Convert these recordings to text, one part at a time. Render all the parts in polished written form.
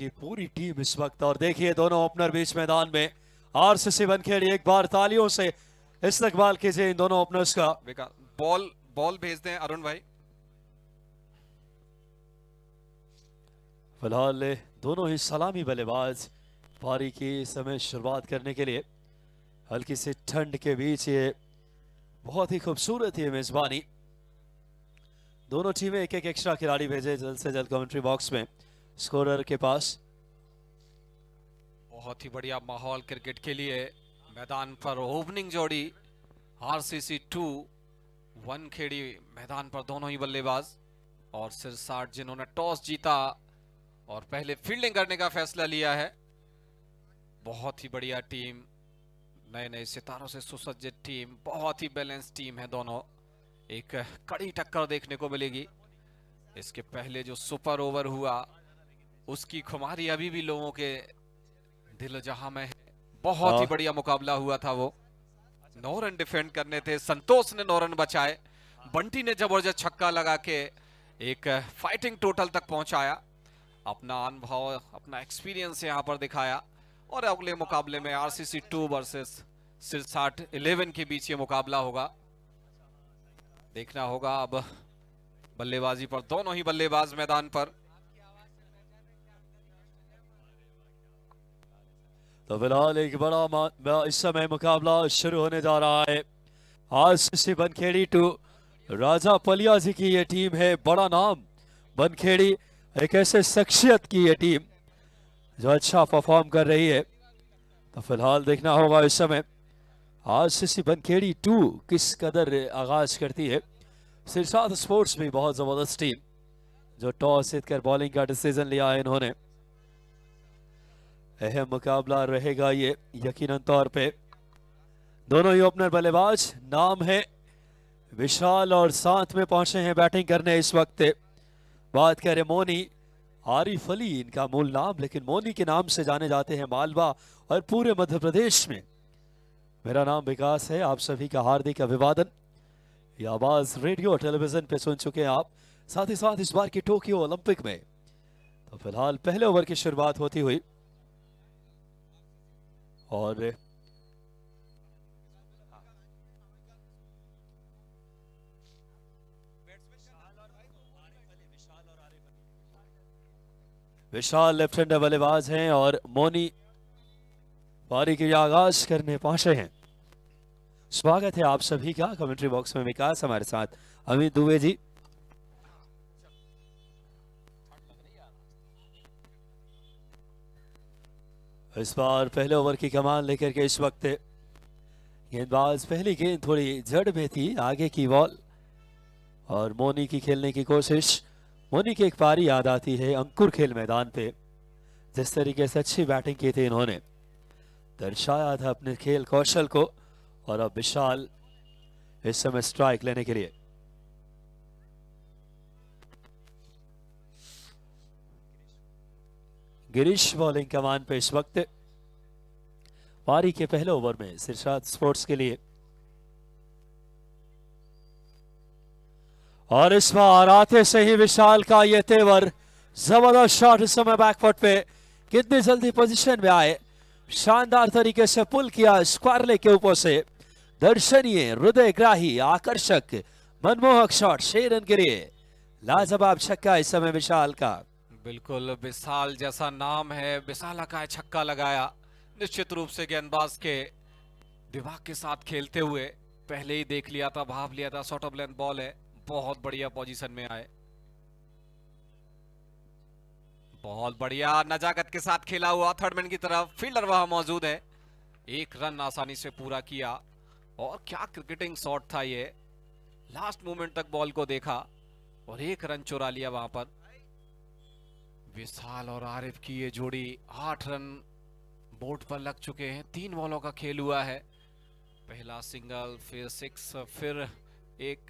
की पूरी टीम इस वक्त, और देखिए दोनों ओपनर बीच मैदान में। आरसीसी बनखेड़ी एक बार तालियों से इस्तकबाल कीजिए इन दोनों ओपनर्स का। बॉल भेज दें अरुण भाई। फिलहाल दोनों ही सलामी बल्लेबाज पारी की समय शुरुआत करने के लिए, हल्की सी ठंड के बीच ये बहुत ही खूबसूरत है मेजबानी। दोनों टीमें एक एक एक्स्ट्रा खिलाड़ी भेजे जल्द से जल्द कमेंट्री बॉक्स में स्कोरर के पास। बहुत ही बढ़िया माहौल क्रिकेट के लिए मैदान पर। ओपनिंग जोड़ी आरसीसी 2 वनखेड़ी मैदान पर, दोनों ही बल्लेबाज। और सिरसाट जिन्होंने टॉस जीता और पहले फील्डिंग करने का फैसला लिया है। बहुत ही बढ़िया टीम, नए नए सितारों से सुसज्जित टीम, बहुत ही बैलेंस टीम है दोनों। एक कड़ी टक्कर देखने को मिलेगी। इसके पहले जो सुपर ओवर हुआ उसकी खुमारी अभी भी लोगों के दिल जहां में है। बहुत ही बढ़िया मुकाबला हुआ था वो। 9 रन डिफेंड करने थे, संतोष ने 9 रन बचाए, बंटी ने जबरदस्त छक्का लगा के एक फाइटिंग टोटल तक पहुंचाया। अपना अनुभव, अपना एक्सपीरियंस यहां पर दिखाया। और अगले मुकाबले में आरसीसी 2 वर्सेस सिरसाट 11 के बीच ये मुकाबला होगा। देखना होगा अब बल्लेबाजी पर, दोनों ही बल्लेबाज मैदान पर। तो फिलहाल एक बड़ा इस समय मुकाबला शुरू होने जा रहा है। आरसीसी बनखेड़ी 2 राजा पलिया जी की ये टीम है। बड़ा नाम बनखेड़ी, एक ऐसे शख्सियत की ये टीम जो अच्छा परफॉर्म कर रही है। तो फिलहाल देखना होगा इस समय आरसीसी बनखेड़ी 2 किस कदर आगाज करती है। सिरसाट स्पोर्ट्स भी बहुत जबरदस्त टीम, जो टॉस जीतकर बॉलिंग का डिसीजन लिया है इन्होंने। अहम मुकाबला रहेगा ये यकीनन तौर पे। दोनों ही ओपनर बल्लेबाज नाम है विशाल, और साथ में पहुंचे हैं बैटिंग करने इस वक्त। बात करें मोनी, आरिफ अली इनका मूल नाम, लेकिन मोनी के नाम से जाने जाते हैं मालवा और पूरे मध्य प्रदेश में। मेरा नाम विकास है, आप सभी का हार्दिक अभिवादन। ये आवाज रेडियो और टेलीविजन पे सुन चुके हैं आप, साथ ही साथ इस बार की टोक्यो ओलंपिक में। तो फिलहाल पहले ओवर की शुरुआत होती हुई, और विशाल लेफ्ट हैंडर बल्लेबाज हैं और मोनी पारी के आगाज करने पहुंचे हैं। स्वागत है आप सभी का कमेंट्री बॉक्स में। विकास हमारे साथ अमित दुबे जी। इस बार पहले ओवर की कमान लेकर के इस वक्त गेंदबाज, पहली गेंद थोड़ी जड़ में थी, आगे की बॉल और मोनी की खेलने की कोशिश। मोनी की एक पारी याद आती है अंकुर खेल मैदान पे, जिस तरीके से अच्छी बैटिंग की थी इन्होंने, दर्शाया था अपने खेल कौशल को। और अब विशाल इस समय स्ट्राइक लेने के लिए। गिरीश बॉलिंग कमान पे इस वक्त पारी के पहले ओवर में सिरसाट स्पोर्ट्स के लिए। और इस बार आते से ही विशाल का ये तेवर, जबरदस्त शॉट इस समय बैकफुट पे, कितनी जल्दी पोजीशन में आए, शानदार तरीके से पुल किया स्क्वायर लेग के ऊपर से। दर्शनीय, हृदयग्राही, आकर्षक, मनमोहक शॉट 6 रन के लिए। लाजवाब छक्का इस समय विशाल का। बिल्कुल, विशाल जैसा नाम है, विशाल का छक्का लगाया। निश्चित रूप से गेंदबाज के दिमाग के साथ खेलते हुए पहले ही देख लिया था, भाप लिया था, शॉर्ट ऑफ लेंथ बॉल है। बहुत बढ़िया पोजीशन में आए, बहुत बढ़िया नजाकत के साथ खेला हुआ। थर्ड मैन की तरफ फील्डर वहां मौजूद है, 1 रन आसानी से पूरा किया। और क्या क्रिकेटिंग शॉट था ये, लास्ट मोमेंट तक बॉल को देखा और 1 रन चुरा लिया वहां पर। विशाल और आरिफ की ये जोड़ी 8 रन बोर्ड पर लग चुके हैं। 3 बॉलों का खेल हुआ है, पहला सिंगल, फिर 6, फिर 1।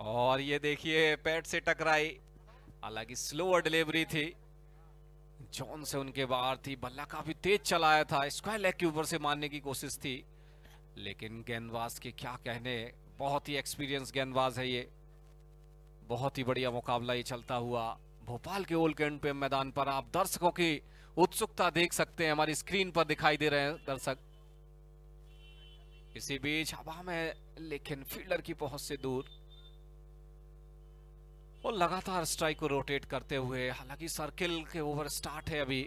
और ये देखिए पैड से टकराई, हालांकि स्लोअर डिलीवरी थी, जॉन से उनके बाहर थी। बल्ला काफी तेज चलाया था, स्क्वायर लेग के ऊपर से मारने की कोशिश थी, लेकिन गेंदबाज के क्या कहने, बहुत ही एक्सपीरियंस गेंदबाज है ये। बहुत ही बढ़िया मुकाबला ये चलता हुआ भोपाल के ओल्ड कैंट पे मैदान पर आप दर्शकों की उत्सुकता देख सकते हैं, हमारी स्क्रीन पर दिखाई दे रहे हैं दर्शक। इसी बीच हवा में, लेकिन फील्डर की पहुंच से दूर, और लगातार स्ट्राइक को रोटेट करते हुए, हालांकि सर्किल के ओवर स्टार्ट है, अभी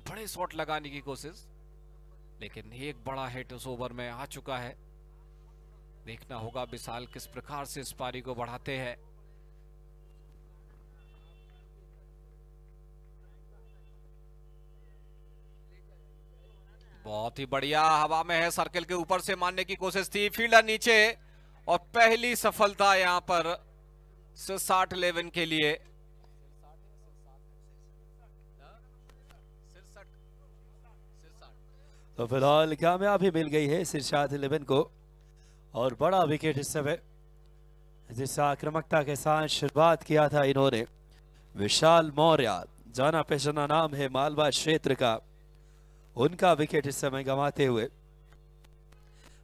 बड़े शॉट लगाने की कोशिश, लेकिन एक बड़ा हिट उस ओवर में आ चुका है। देखना होगा विशाल किस प्रकार से इस पारी को बढ़ाते हैं। बहुत ही बढ़िया, हवा में है, सर्किल के ऊपर से मारने की कोशिश थी, फील्डर नीचे, और पहली सफलता यहां पर 60-11 के लिए। तो फिलहाल कामयाबी मिल गई है सिरशाद 11 को, और बड़ा विकेट इस समय, जिस आक्रामकता के साथ शुरुआत किया था इन्होंने। विशाल मौर्य, जाना पहचाना नाम है मालवा क्षेत्र का, उनका विकेट इस समय गंवाते हुए।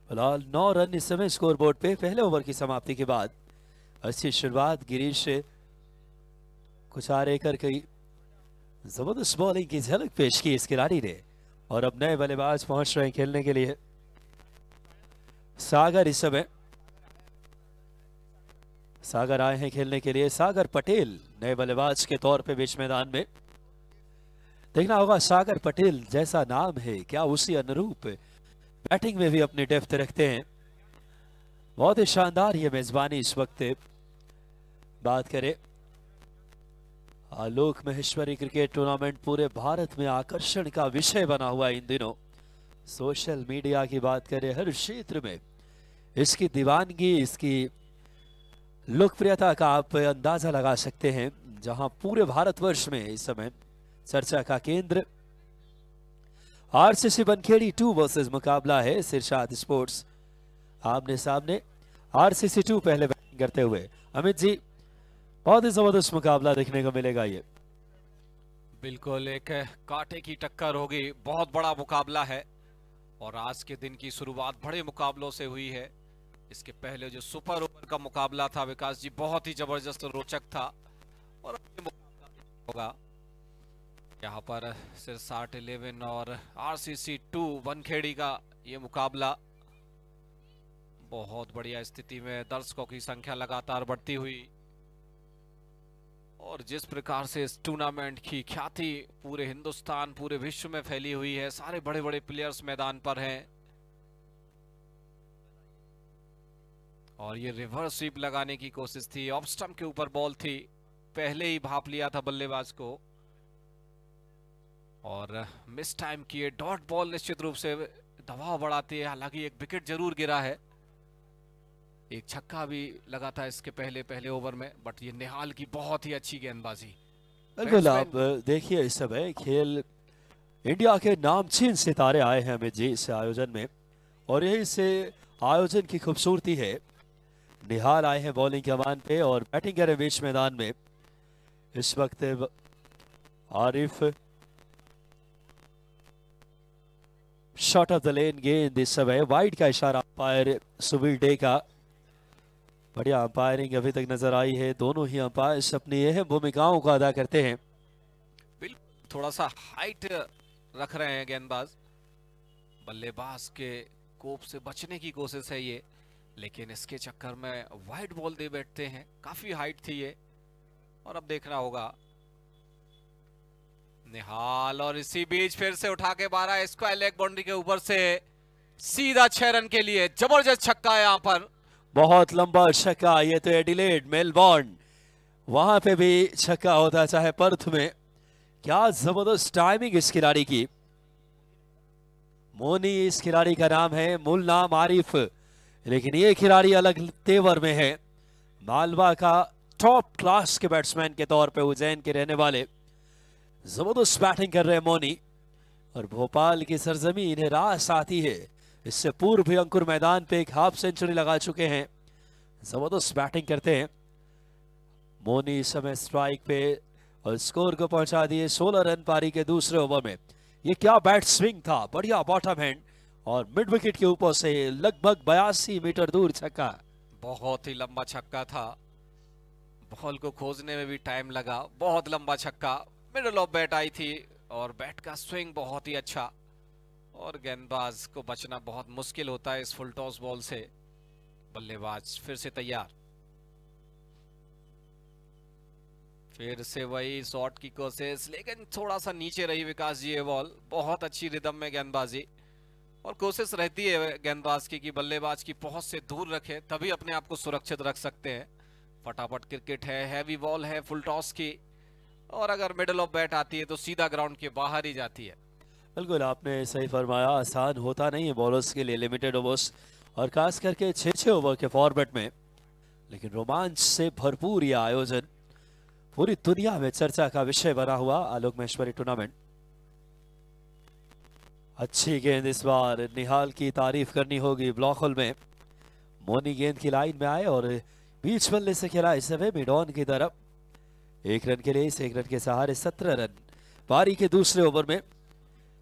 फिलहाल 9 रन इस समय स्कोरबोर्ड पे पहले ओवर की समाप्ति के बाद। अच्छी शुरुआत गिरीश से कुछ आरे कर गई, जबरदस्त बॉलिंग की झलक पेश की इस खिलाड़ी ने, और अब नए बल्लेबाज पहुंच रहे हैं खेलने के लिए। सागर इस समय, सागर आए हैं खेलने के लिए, सागर पटेल नए बल्लेबाज के तौर पे बीच मैदान में। देखना होगा सागर पटेल जैसा नाम है, क्या उसी अनुरूप बैटिंग में भी अपनी डेप्थ रखते हैं। बहुत ही शानदार ये मेजबानी इस वक्त। बात करें आलोक महेश्वरी क्रिकेट टूर्नामेंट पूरे भारत में आकर्षण का विषय बना हुआ इन दिनों। सोशल मीडिया की बात करें, हर क्षेत्र में इसकी दीवानगी, इसकी लोकप्रियता का आप अंदाजा लगा सकते हैं, जहां पूरे भारतवर्ष में इस समय चर्चा का केंद्र आरसीसी बनखेड़ी 2 वर्सेस मुकाबला है। सिरशाद स्पोर्ट्स आमने सामने, आरसीसी 2 पहले बैटिंग करते हुए। अमित जी, बहुत ही जबरदस्त मुकाबला देखने को मिलेगा ये। बिल्कुल एक कांटे की टक्कर होगी, बहुत बड़ा मुकाबला है, और आज के दिन की शुरुआत बड़े मुकाबलों से हुई है। इसके पहले जो सुपर ओवर का मुकाबला था विकास जी, बहुत ही जबरदस्त रोचक था, और होगा यहाँ पर सिरसाट 11 और आरसीसी 2 बनखेड़ी का ये मुकाबला। बहुत बढ़िया स्थिति में, दर्शकों की संख्या लगातार बढ़ती हुई, और जिस प्रकार से इस टूर्नामेंट की ख्याति पूरे हिंदुस्तान, पूरे विश्व में फैली हुई है, सारे बड़े बड़े प्लेयर्स मैदान पर हैं, और ये रिवर्स स्वीप लगाने की कोशिश थी, ऑफ स्टंप के ऊपर बॉल थी, पहले ही भाप लिया था बल्लेबाज को, और मिस टाइम किए। डॉट बॉल निश्चित रूप से दबाव बढ़ाती है, हालांकि एक विकेट जरूर गिरा है, एक छक्का भी लगा था इसके पहले ओवर में, बट ये निहाल की बहुत ही अच्छी गेंदबाजी। बिल्कुल, आप देखिए इस समय खेल इंडिया के नामचीन सितारे आए हैं अमित जी इस आयोजन में, और यही से आयोजन की खूबसूरती है। निहाल आए हैं बॉलिंग के कमान पे और बैटिंग करें बीच मैदान में। इस वक्त Arif shot of the lane गेंद, इस समय वाइड का इशारा अंपायर सुबीर डे का। बढ़िया अंपायरिंग अभी तक नजर आई है, दोनों ही अंपायर्स अपनी अहम भूमिकाओं को अदा करते हैं। बिल्कुल, थोड़ा सा हाइट रख रहे हैं गेंदबाज, बल्लेबाज के कोप से बचने की कोशिश है ये, लेकिन इसके चक्कर में वाइड बॉल दे बैठते हैं, काफी हाइट थी ये, और अब देखना होगा निहाल, और इसी बीच फिर से उठा के मारा स्क्वायर लेग बाउंड्री के ऊपर से, सीधा 6 रन के लिए जबरदस्त छक्का यहां पर, बहुत लंबा छक्का। ये तो एडिलेड, मेलबोर्न, वहां पे भी छक्का होता चाहे पर्थ में। क्या जबरदस्त टाइमिंग इस खिलाड़ी की। मोनी इस खिलाड़ी का नाम है, मूल नाम आरिफ, लेकिन ये खिलाड़ी अलग तेवर में है। मालवा का टॉप क्लास के बैट्समैन के तौर पे उज्जैन के रहने वाले, जबरदस्त बैटिंग कर रहे हैं मोनी, और भोपाल की सरजमी इन्हें रास आती है। इससे पूर्व भी अंकुर मैदान पे एक हाफ सेंचुरी लगा चुके हैं, जबरदस्त बैटिंग करते हैं मोनी। इस समय स्ट्राइक पे, और स्कोर को पहुंचा दिए 16 रन पारी के दूसरे ओवर में। ये क्या बैट स्विंग था, बढ़िया बॉटम हैंड, और मिड विकेट के ऊपर से लगभग 82 मीटर दूर छक्का। बहुत ही लंबा छक्का था, बॉल को खोजने में भी टाइम लगा, बहुत लंबा छक्का, मिडल ऑफ बैट आई थी और बैट का स्विंग बहुत ही अच्छा और गेंदबाज को बचना बहुत मुश्किल होता है इस फुल टॉस बॉल से। बल्लेबाज फिर से तैयार, फिर से वही शॉट की कोशिश, लेकिन थोड़ा सा नीचे रही विकास जी ये बॉल। बहुत अच्छी रिदम में गेंदबाजी और कोशिश रहती है गेंदबाज की कि बल्लेबाज की पहुंच से दूर रखे, तभी अपने आप को सुरक्षित रख सकते हैं। फटाफट क्रिकेट है, हैवी बॉल है फुल टॉस की और अगर मिडल ऑफ बैट आती है तो सीधा ग्राउंड के बाहर ही जाती है। बिल्कुल आपने सही फरमाया, आसान होता नहीं है बॉलर्स के लिए लिमिटेड ओवर्स और खास करके 6-6 ओवर के फॉर्मेट में, लेकिन रोमांच से भरपूर यह आयोजन पूरी दुनिया में चर्चा का विषय बना हुआ आलोक महेश्वरी टूर्नामेंट। अच्छी गेंद इस बार निहाल की तारीफ करनी होगी। ब्लॉक होल में मोनी गेंद की लाइन में आए और बीच बल्ले से खेला इस समय मिड ऑन की तरफ। 1 रन के लिए, इस 1 रन के सहारे 17 रन पारी के दूसरे ओवर में।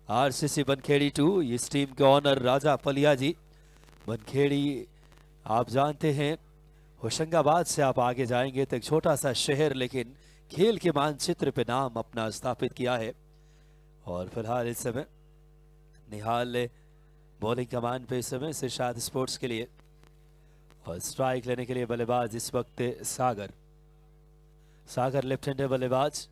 आरसीसी बनखेड़ी 2, इस टीम के ऑनर राजा पलिया जी। बनखेड़ी आप जानते हैं होशंगाबाद से आप आगे जाएंगे तो एक छोटा सा शहर, लेकिन खेल के मानचित्र पे नाम अपना स्थापित किया है। और फिलहाल इस समय निहाल बॉलिंग कमान पे इस समय सिरशाद स्पोर्ट्स के लिए और स्ट्राइक लेने के लिए बल्लेबाज इस वक्त सागर लेफ्ट हैंडर बल्लेबाज।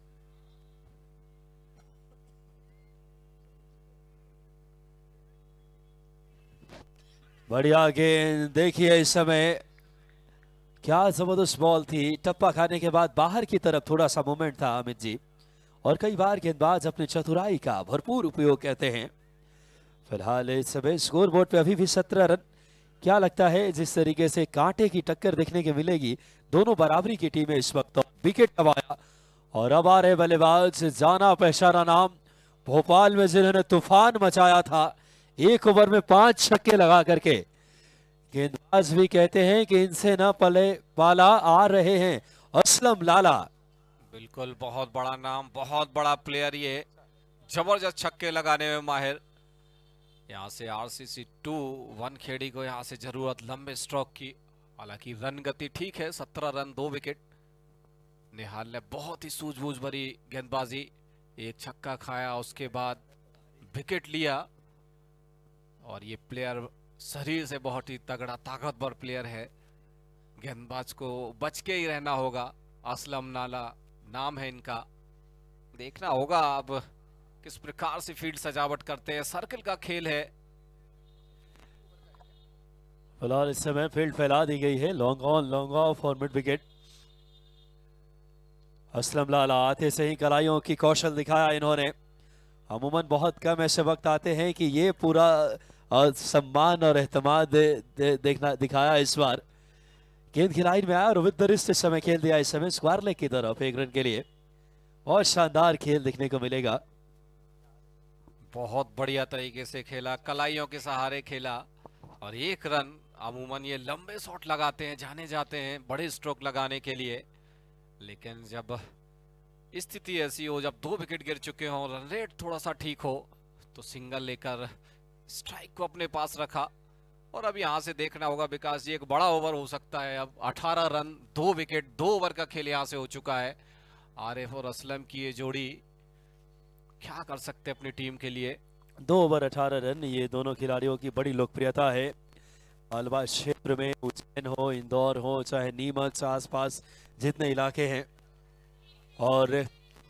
बढ़िया गेंद, देखिए इस समय क्या जबरदस्त बॉल थी। टप्पा खाने के बाद बाहर की तरफ थोड़ा सा मूवमेंट था अमित जी, और कई बार गेंदबाज अपनी चतुराई का भरपूर उपयोग कहते हैं। फिलहाल इस समय स्कोर बोर्ड पे अभी भी 17 रन। क्या लगता है जिस तरीके से कांटे की टक्कर देखने को मिलेगी, दोनों बराबरी की टीमें इस वक्त। विकेट कमाया और अब आ रहे बल्लेबाज, जाना पहचाना नाम, भोपाल में जिन्होंने तूफान मचाया था 1 ओवर में 5 छक्के लगा करके। गेंदबाज भी कहते हैं कि इनसे न पले पाला आ रहे हैं असलम लाला। बिल्कुल, बहुत बड़ा नाम, बहुत बड़ा प्लेयर, ये जबरदस्त छक्के लगाने में माहिर। यहाँ से आरसीसी 2 वनखेड़ी को यहाँ से जरूरत लंबे स्ट्रोक की। हालांकि रन गति ठीक है, 17 रन 2 विकेट। निहाल ने बहुत ही सूझबूझ भरी गेंदबाजी, एक छक्का खाया, उसके बाद विकेट लिया। और ये प्लेयर शरीर से बहुत ही तगड़ा ताकतवर प्लेयर है, गेंदबाज को बच के ही रहना होगा। असलम नाला नाम है इनका। देखना होगा अब किस प्रकार से फील्ड सजावट करते हैं, सर्कल का खेल है। फिलहाल इस समय फील्ड फैला दी गई है, लॉन्ग ऑन लॉन्ग ऑफ और मिड विकेट। असलम लाला आते से ही कलाइयों की कौशल दिखाया इन्होंने। अमूमन बहुत कम ऐसे वक्त आते हैं कि ये पूरा सम्मान और एहतमाद देखना दिखाया इस बार। गेंद की लाइन में आया और विद द रिस्ट इस समय खेल दिया इस समय स्क्वायर लेग की तरफ 1 रन के लिए। बहुत शानदार खेल देखने को मिलेगा। बहुत बढ़िया तरीके से खेला, कलाइयों के सहारे खेला और 1 रन। अमूमन ये लंबे शॉट लगाते हैं, जाने जाते हैं बड़े स्ट्रोक लगाने के लिए, लेकिन जब स्थिति ऐसी हो, जब 2 विकेट गिर चुके हों, रन रेट थोड़ा सा ठीक हो, तो सिंगल लेकर स्ट्राइक को अपने पास रखा। और अब यहां से देखना होगा विकास जी, एक बड़ा ओवर हो सकता है। अब 18 रन 2 विकेट 2 ओवर का खेल यहां से हो चुका है। आरिफ और असलम की ये जोड़ी क्या कर सकते अपनी टीम के लिए। 2 ओवर 18 रन, ये दोनों खिलाड़ियों की बड़ी लोकप्रियता है मालवा क्षेत्र में, उज्जैन हो, इंदौर हो, चाहे नीमच आसपास जितने इलाके हैं। और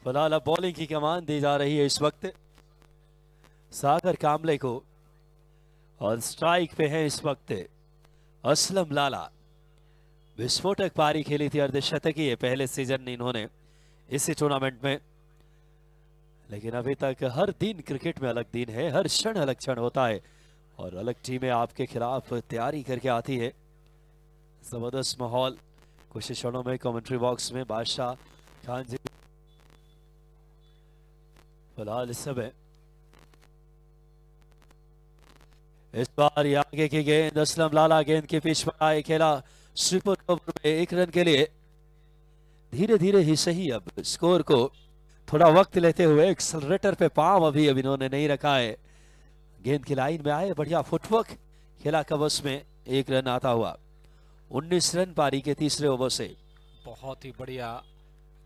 फिलहाल अब बॉलिंग की कमान दी जा रही है इस वक्त सागर कामले को और स्ट्राइक पे है इस वक्त असलम लाला। विस्फोटक पारी खेली थी, अर्धशतकीय पहले सीजन में इन्होंने इसी टूर्नामेंट में। लेकिन अभी तक हर दिन क्रिकेट में अलग दिन है, हर क्षण अलग क्षण होता है और अलग टीमें आपके खिलाफ तैयारी करके आती है। जबरदस्त माहौल कुछ क्षणों में कमेंट्री बॉक्स में बादशाह खान जी। फिलहाल इस समय इस बार ये आगे की गेंद, असलम लाला गेंद के पीछे पर आए, खेला सुपर ओवर में 1 रन के लिए। धीरे धीरे ही सही अब स्कोर को थोड़ा वक्त लेते हुए एक्सेलरेटर पे पांव अभी इन्होंने नहीं रखा है। गेंद की लाइन में आए, बढ़िया फुटवर्क खेला कवच में 1 रन आता हुआ। 19 रन पारी के तीसरे ओवर से बहुत ही बढ़िया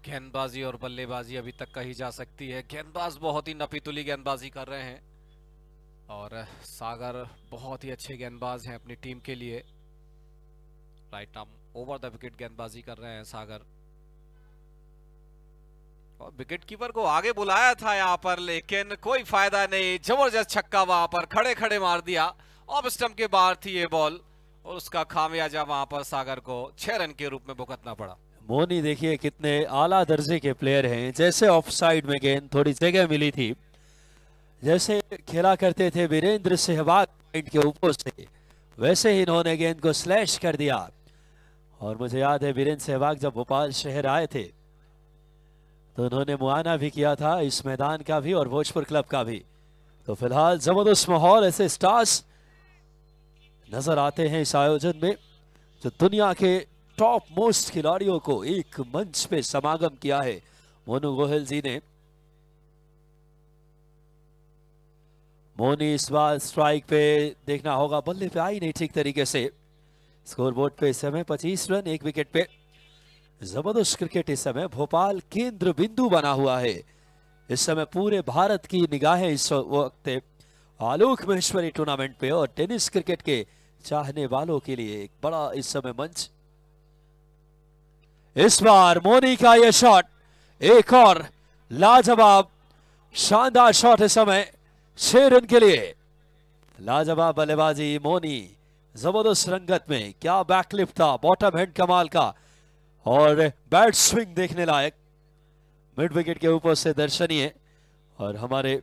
गेंदबाजी और बल्लेबाजी अभी तक कही जा सकती है। गेंदबाज बहुत ही नपीतुली गेंदबाजी कर रहे हैं और सागर बहुत ही अच्छे गेंदबाज हैं अपनी टीम के लिए। Right arm over the wicket गेंदबाजी कर रहे हैं सागर, और विकेट कीपर को आगे बुलाया था यहां पर, लेकिन कोई फायदा नहीं। जबरदस्त छक्का वहां पर खड़े खड़े मार दिया, ऑफ स्टंप के बाहर थी ये बॉल और उसका खामियाजा वहां पर सागर को 6 रन के रूप में भुगतना पड़ा। मोनी देखिए कितने आला दर्जे के प्लेयर हैं। जैसे ऑफ साइड में गेंद थोड़ी जगह मिली थी, जैसे खेला करते थे वीरेंद्र सहवाग पॉइंट के ऊपर से, वैसे ही इन्होंने गेंद को स्लैश कर दिया। और मुझे याद है वीरेंद्र सहवाग जब भोपाल शहर आए थे तो उन्होंने मुआयना भी किया था इस मैदान का भी और भोजपुर क्लब का भी। तो फिलहाल जबरदस्त माहौल, ऐसे स्टार्स नजर आते हैं इस आयोजन में जो दुनिया के टॉप मोस्ट खिलाड़ियों को एक मंच पे समागम किया है मोनू गोहिल जी ने। मोनी इस बार स्ट्राइक पे देखना होगा, बल्ले पे आई नहीं ठीक तरीके से। स्कोरबोर्ड पे इस समय 25 रन 1 विकेट पे। जबरदस्त क्रिकेट इस समय भोपाल केंद्र बिंदु बना हुआ है। इस समय पूरे भारत की निगाहें इस वक्त आलोक महेश्वरी टूर्नामेंट पे और टेनिस क्रिकेट के चाहने वालों के लिए एक बड़ा इस समय मंच। इस बार मोनी का यह शॉट एक और लाजवाब शानदार शॉट इस समय 6 रन के लिए। लाजवाब बल्लेबाजी मोनी, जबरदस्त रंगत में, क्या बैकलिफ्ट था, बॉटम हैंड कमाल का और बैट स्विंग देखने लायक, मिड विकेट के ऊपर से दर्शनीय। और हमारे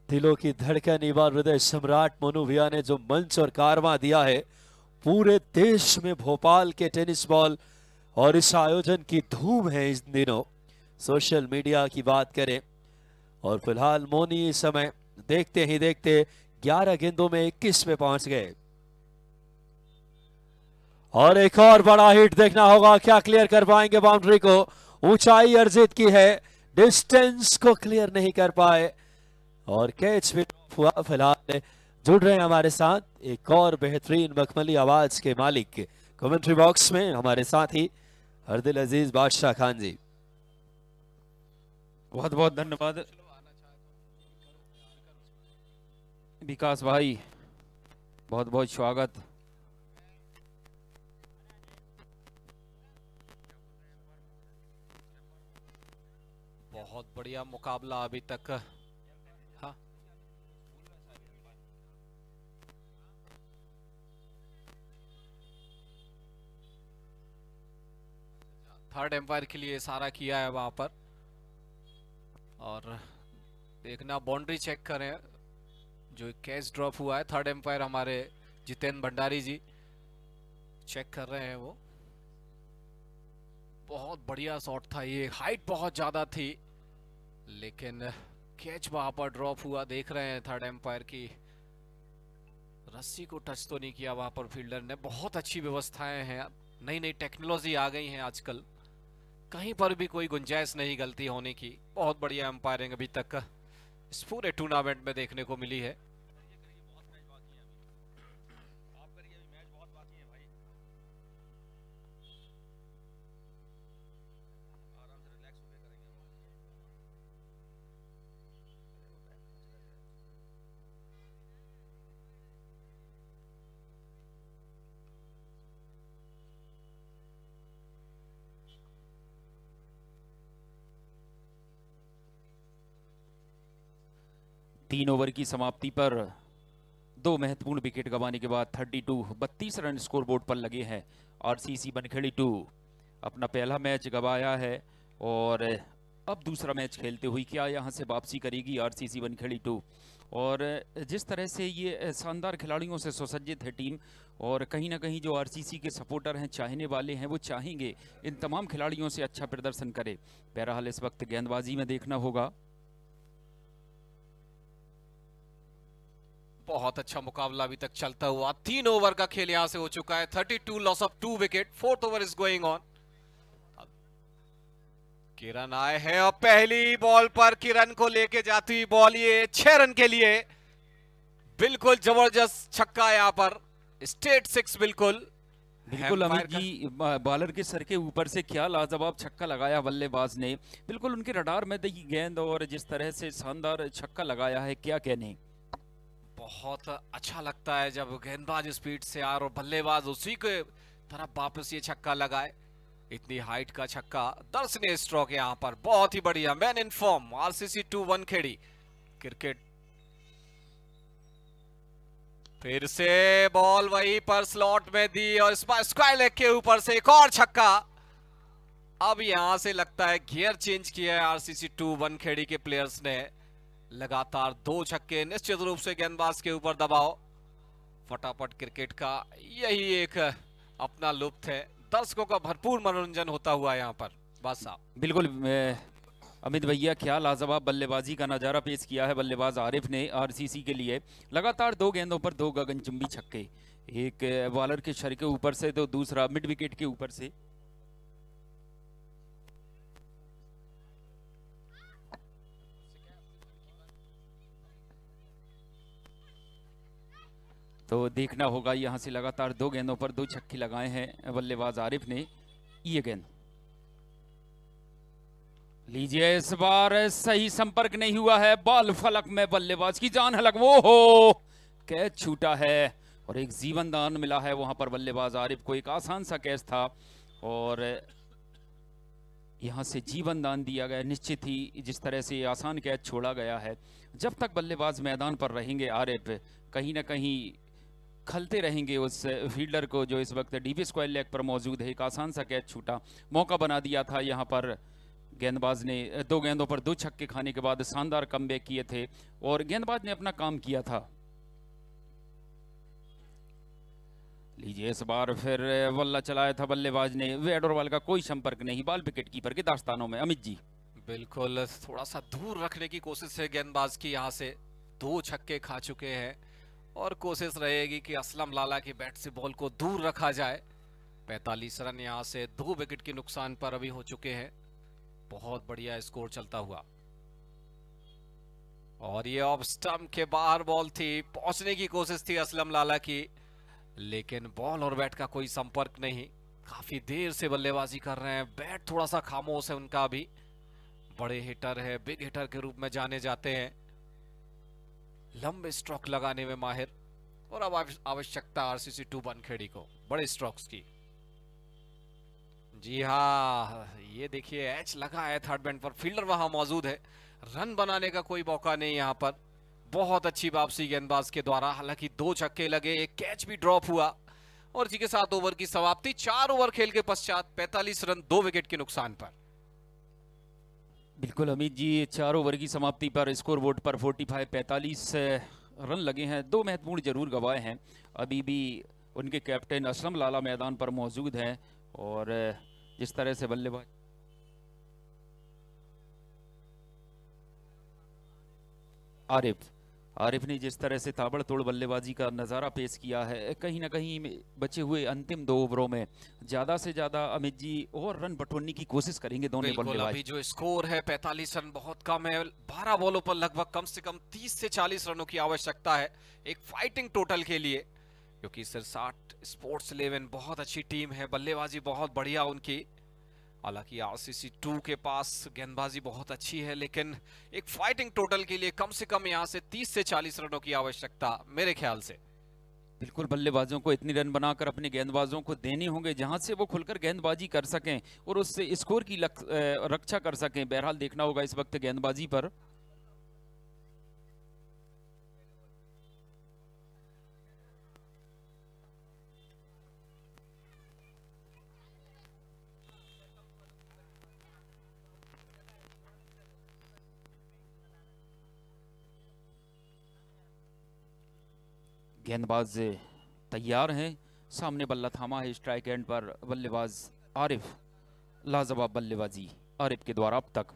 दिलों की धड़कन युवा हृदय सम्राट मोनू भैया ने जो मंच और कारवां दिया है पूरे देश में, भोपाल के टेनिस बॉल और इस आयोजन की धूम है इस दिनों, सोशल मीडिया की बात करें। और फिलहाल मोनी इस समय देखते ही देखते 11 गेंदों में 21 पे पहुंच गए। और एक और बड़ा हिट देखना होगा, क्या क्लियर कर पाएंगे बाउंड्री को। ऊंचाई अर्जित की है, डिस्टेंस को क्लियर नहीं कर पाए और कैच भी हुआ। फिलहाल जुड़ रहे हैं हमारे साथ एक और बेहतरीन मखमली आवाज के मालिक कमेंट्री बॉक्स में, हमारे साथ ही हरदिल अजीज बादशाह खान जी। बहुत बहुत धन्यवाद विकास भाई, बहुत बहुत स्वागत। बहुत बढ़िया मुकाबला अभी तक। हाँ, थर्ड एम्पायर के लिए इशारा किया है वहां पर और देखना बाउंड्री चेक करें। जो कैच ड्रॉप हुआ है, थर्ड एम्पायर हमारे जितेंद्र भंडारी जी चेक कर रहे हैं। वो बहुत बढ़िया शॉट था, ये हाइट बहुत ज्यादा थी लेकिन कैच वहां पर ड्रॉप हुआ। देख रहे हैं थर्ड एम्पायर की रस्सी को टच तो नहीं किया वहां पर फील्डर ने। बहुत अच्छी व्यवस्थाएं हैं, नई नई टेक्नोलॉजी आ गई हैं आजकल, कहीं पर भी कोई गुंजाइश नहीं गलती होने की। बहुत बढ़िया एम्पायरिंग अभी तक इस पूरे टूर्नामेंट में देखने को मिली है। तीन ओवर की समाप्ति पर 2 महत्वपूर्ण विकेट गंवाने के बाद 32 रन स्कोरबोर्ड पर लगे हैं। आरसीसी बनखेड़ी 2 अपना पहला मैच गंवाया है और अब दूसरा मैच खेलते हुए क्या यहां से वापसी करेगी आरसीसी बनखेड़ी 2। और जिस तरह से ये शानदार खिलाड़ियों से सुसज्जित है टीम, और कहीं ना कहीं जो आरसीसी के सपोर्टर हैं, चाहने वाले हैं, वो चाहेंगे इन तमाम खिलाड़ियों से अच्छा प्रदर्शन करे। बहरहाल इस वक्त गेंदबाजी में देखना होगा। बहुत अच्छा मुकाबला अभी तक चलता हुआ। 3 ओवर का खेल यहां से हो चुका है। 32 loss of 2 wicket. 4th over is going on. Kiran आए हैं और पहली बॉल पर किरण को लेके जाती हुई बॉल, ये 6 रन के लिए। बिल्कुल जबरदस्त छक्का यहां पर, स्ट्रेट 6 बिल्कुल बिल्कुल अमित जी, बॉलर के सर के ऊपर से क्या लाजवाब छक्का लगाया बल्लेबाज ने। बिल्कुल उनके रडार में देखी गेंद और जिस तरह से शानदार छक्का लगाया है, क्या कहने। बहुत अच्छा लगता है जब गेंदबाज स्पीड से आ और बल्लेबाज उसी के तरफ वापस ये छक्का लगाए। इतनी हाइट का छक्का, दर्शनीय स्ट्रोक यहाँ पर, बहुत ही बढ़िया। Man in form, RCC 2 wankhedi cricket. फिर से बॉल वहीं पर स्लॉट में दी और स्क्वायर लेग के ऊपर से एक और छक्का। अब यहां से लगता है गियर चेंज किया है आरसीसी 2 wankhedi के प्लेयर्स ने। लगातार 2 छक्के, निश्चित रूप से गेंदबाज के ऊपर दबाव। फटाफट क्रिकेट का यही एक अपना लुत्फ है, दर्शकों का भरपूर मनोरंजन होता हुआ यहाँ पर। बस साहब बिल्कुल अमित भैया, क्या लाजवाब बल्लेबाजी का नजारा पेश किया है बल्लेबाज आरिफ ने आरसीसी के लिए। लगातार 2 गेंदों पर 2 गगनचुंबी छक्के, एक बॉलर के सर के ऊपर से तो दूसरा मिड विकेट के ऊपर से। तो देखना होगा, यहां से लगातार 2 गेंदों पर 2 छक्के लगाए हैं बल्लेबाज आरिफ ने। ये गेंद लीजिए, इस बार सही संपर्क नहीं हुआ है, बॉल फलक में बल्लेबाज की जान हलक। वो हो, कैच छूटा है और एक जीवन दान मिला है वहां पर बल्लेबाज आरिफ को। एक आसान सा कैच था और यहां से जीवन दान दिया गया। निश्चित ही जिस तरह से आसान कैच छोड़ा गया है, जब तक बल्लेबाज मैदान पर रहेंगे आरिफ कहीं ना कहीं खलते रहेंगे उस फील्डर को जो इस वक्त डीप स्क्वायर लेग पर मौजूद है। एक आसान सा कैच छूटा, मौका बना दिया था यहाँ पर गेंदबाज ने। 2 गेंदों पर 2 छक्के खाने के बाद शानदार कमबैक किए थे और गेंदबाज ने अपना काम किया था। लीजिए, इस बार फिर बल्ला चलाया था बल्लेबाज ने, वेड और बॉल का कोई संपर्क नहीं, बॉल विकेट कीपर के दास्तानों में। अमित जी बिल्कुल थोड़ा सा दूर रखने की कोशिश है गेंदबाज की। यहाँ से 2 छक्के खा चुके हैं और कोशिश रहेगी कि असलम लाला की बैट से बॉल को दूर रखा जाए। 45 रन यहाँ से 2 विकेट के नुकसान पर अभी हो चुके हैं। बहुत बढ़िया स्कोर चलता हुआ और ये ऑफ स्टंप के बाहर बॉल थी, पहुंचने की कोशिश थी असलम लाला की, लेकिन बॉल और बैट का कोई संपर्क नहीं। काफी देर से बल्लेबाजी कर रहे हैं, बैट थोड़ा सा खामोश है उनका भी। बड़े हिटर है, बिग हिटर के रूप में जाने जाते हैं, लंबे स्ट्रोक लगाने में माहिर। और अब आवश्यकता आरसीसी 2 wankhedi को बड़े स्ट्रोक्स की। जी हाँ, ये देखिए एच लगा है थर्ड बैंड पर, फील्डर वहां मौजूद है, रन बनाने का कोई मौका नहीं यहां पर। बहुत अच्छी वापसी गेंदबाज के द्वारा, हालांकि 2 छक्के लगे, एक कैच भी ड्रॉप हुआ और इसी के साथ ओवर की समाप्ति। 4 ओवर खेल के पश्चात 45 रन 2 विकेट के नुकसान पर। बिल्कुल अमित जी, 4 ओवर की समाप्ति पर स्कोरबोर्ड पर 45 रन लगे हैं। 2 महत्वपूर्ण जरूर गवाए हैं। अभी भी उनके कैप्टन असलम लाला मैदान पर मौजूद हैं और जिस तरह से बल्लेबाज आरिफ ने जिस तरह से ताबड़तोड़ बल्लेबाजी का नज़ारा पेश किया है, कहीं ना कहीं बचे हुए अंतिम 2 ओवरों में ज्यादा से ज्यादा अमित जी और रन बटोरने की कोशिश करेंगे दोनों बल्लेबाज। अभी जो स्कोर है 45 रन बहुत कम है। 12 बॉलों पर लगभग कम से कम 30 से 40 रनों की आवश्यकता है एक फाइटिंग टोटल के लिए, क्योंकि सिरसाट स्पोर्ट्स 11 बहुत अच्छी टीम है, बल्लेबाजी बहुत बढ़िया उनकी। हालांकि आरसीसी 2 के पास गेंदबाजी बहुत अच्छी है, लेकिन एक फाइटिंग टोटल के लिए कम से कम यहां से 30 से 40 रनों की आवश्यकता मेरे ख्याल से। बिल्कुल बल्लेबाजों को इतनी रन बनाकर अपने गेंदबाजों को देने होंगे जहां से वो खुलकर गेंदबाजी कर सकें और उससे स्कोर की रक्षा कर सकें। बहरहाल देखना होगा इस वक्त गेंदबाजी पर। गेंदबाज तैयार हैं, सामने बल्ला थामा है स्ट्राइक एंड पर बल्लेबाज आरिफ। लाजवाब बल्लेबाजी आरिफ के द्वारा अब तक।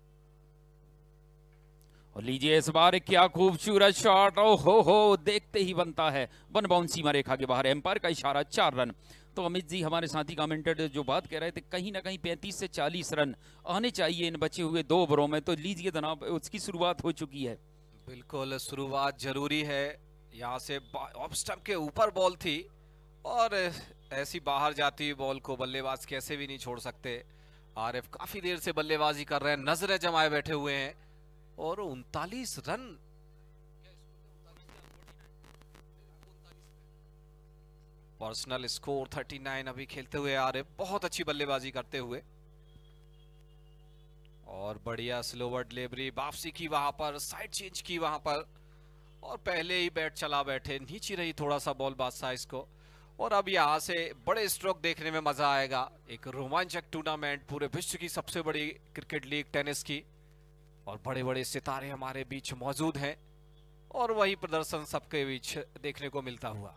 और लीजिए इस बार क्या खूबसूरत शॉट, ओ हो देखते ही बनता है, वन बाउंड सीमा रेखा के बाहर, एम्पायर का इशारा, 4 रन। तो अमित जी हमारे साथी कमेंटेटर जो बात कह रहे थे, कहीं ना कहीं 35 से 40 रन आने चाहिए इन बचे हुए 2 ओवरों में। तो लीजिए जनाब, उसकी शुरुआत हो चुकी है। बिल्कुल शुरुआत जरूरी है। यहाँ से ऑफ स्टंप के ऊपर बॉल थी और ऐसी बाहर जाती हुई बॉल को बल्लेबाज कैसे भी नहीं छोड़ सकते। आरिफ काफी देर से बल्लेबाजी कर रहे हैं, नजरें जमाए बैठे हुए हैं और 39 रन पर्सनल स्कोर 39 अभी खेलते हुए आरिफ, बहुत अच्छी बल्लेबाजी करते हुए। और बढ़िया स्लोवर डिलीवरी, वापसी की वहां पर, साइड चेंज की वहां पर और पहले ही बैट चला बैठे, नीचे रही थोड़ा सा बॉल बादशाह इसको। और अब यहाँ से बड़े स्ट्रोक देखने में मजा आएगा। एक रोमांचक टूर्नामेंट, पूरे विश्व की सबसे बड़ी क्रिकेट लीग टेनिस की, और बड़े बड़े सितारे हमारे बीच मौजूद हैं और वही प्रदर्शन सबके बीच देखने को मिलता हुआ।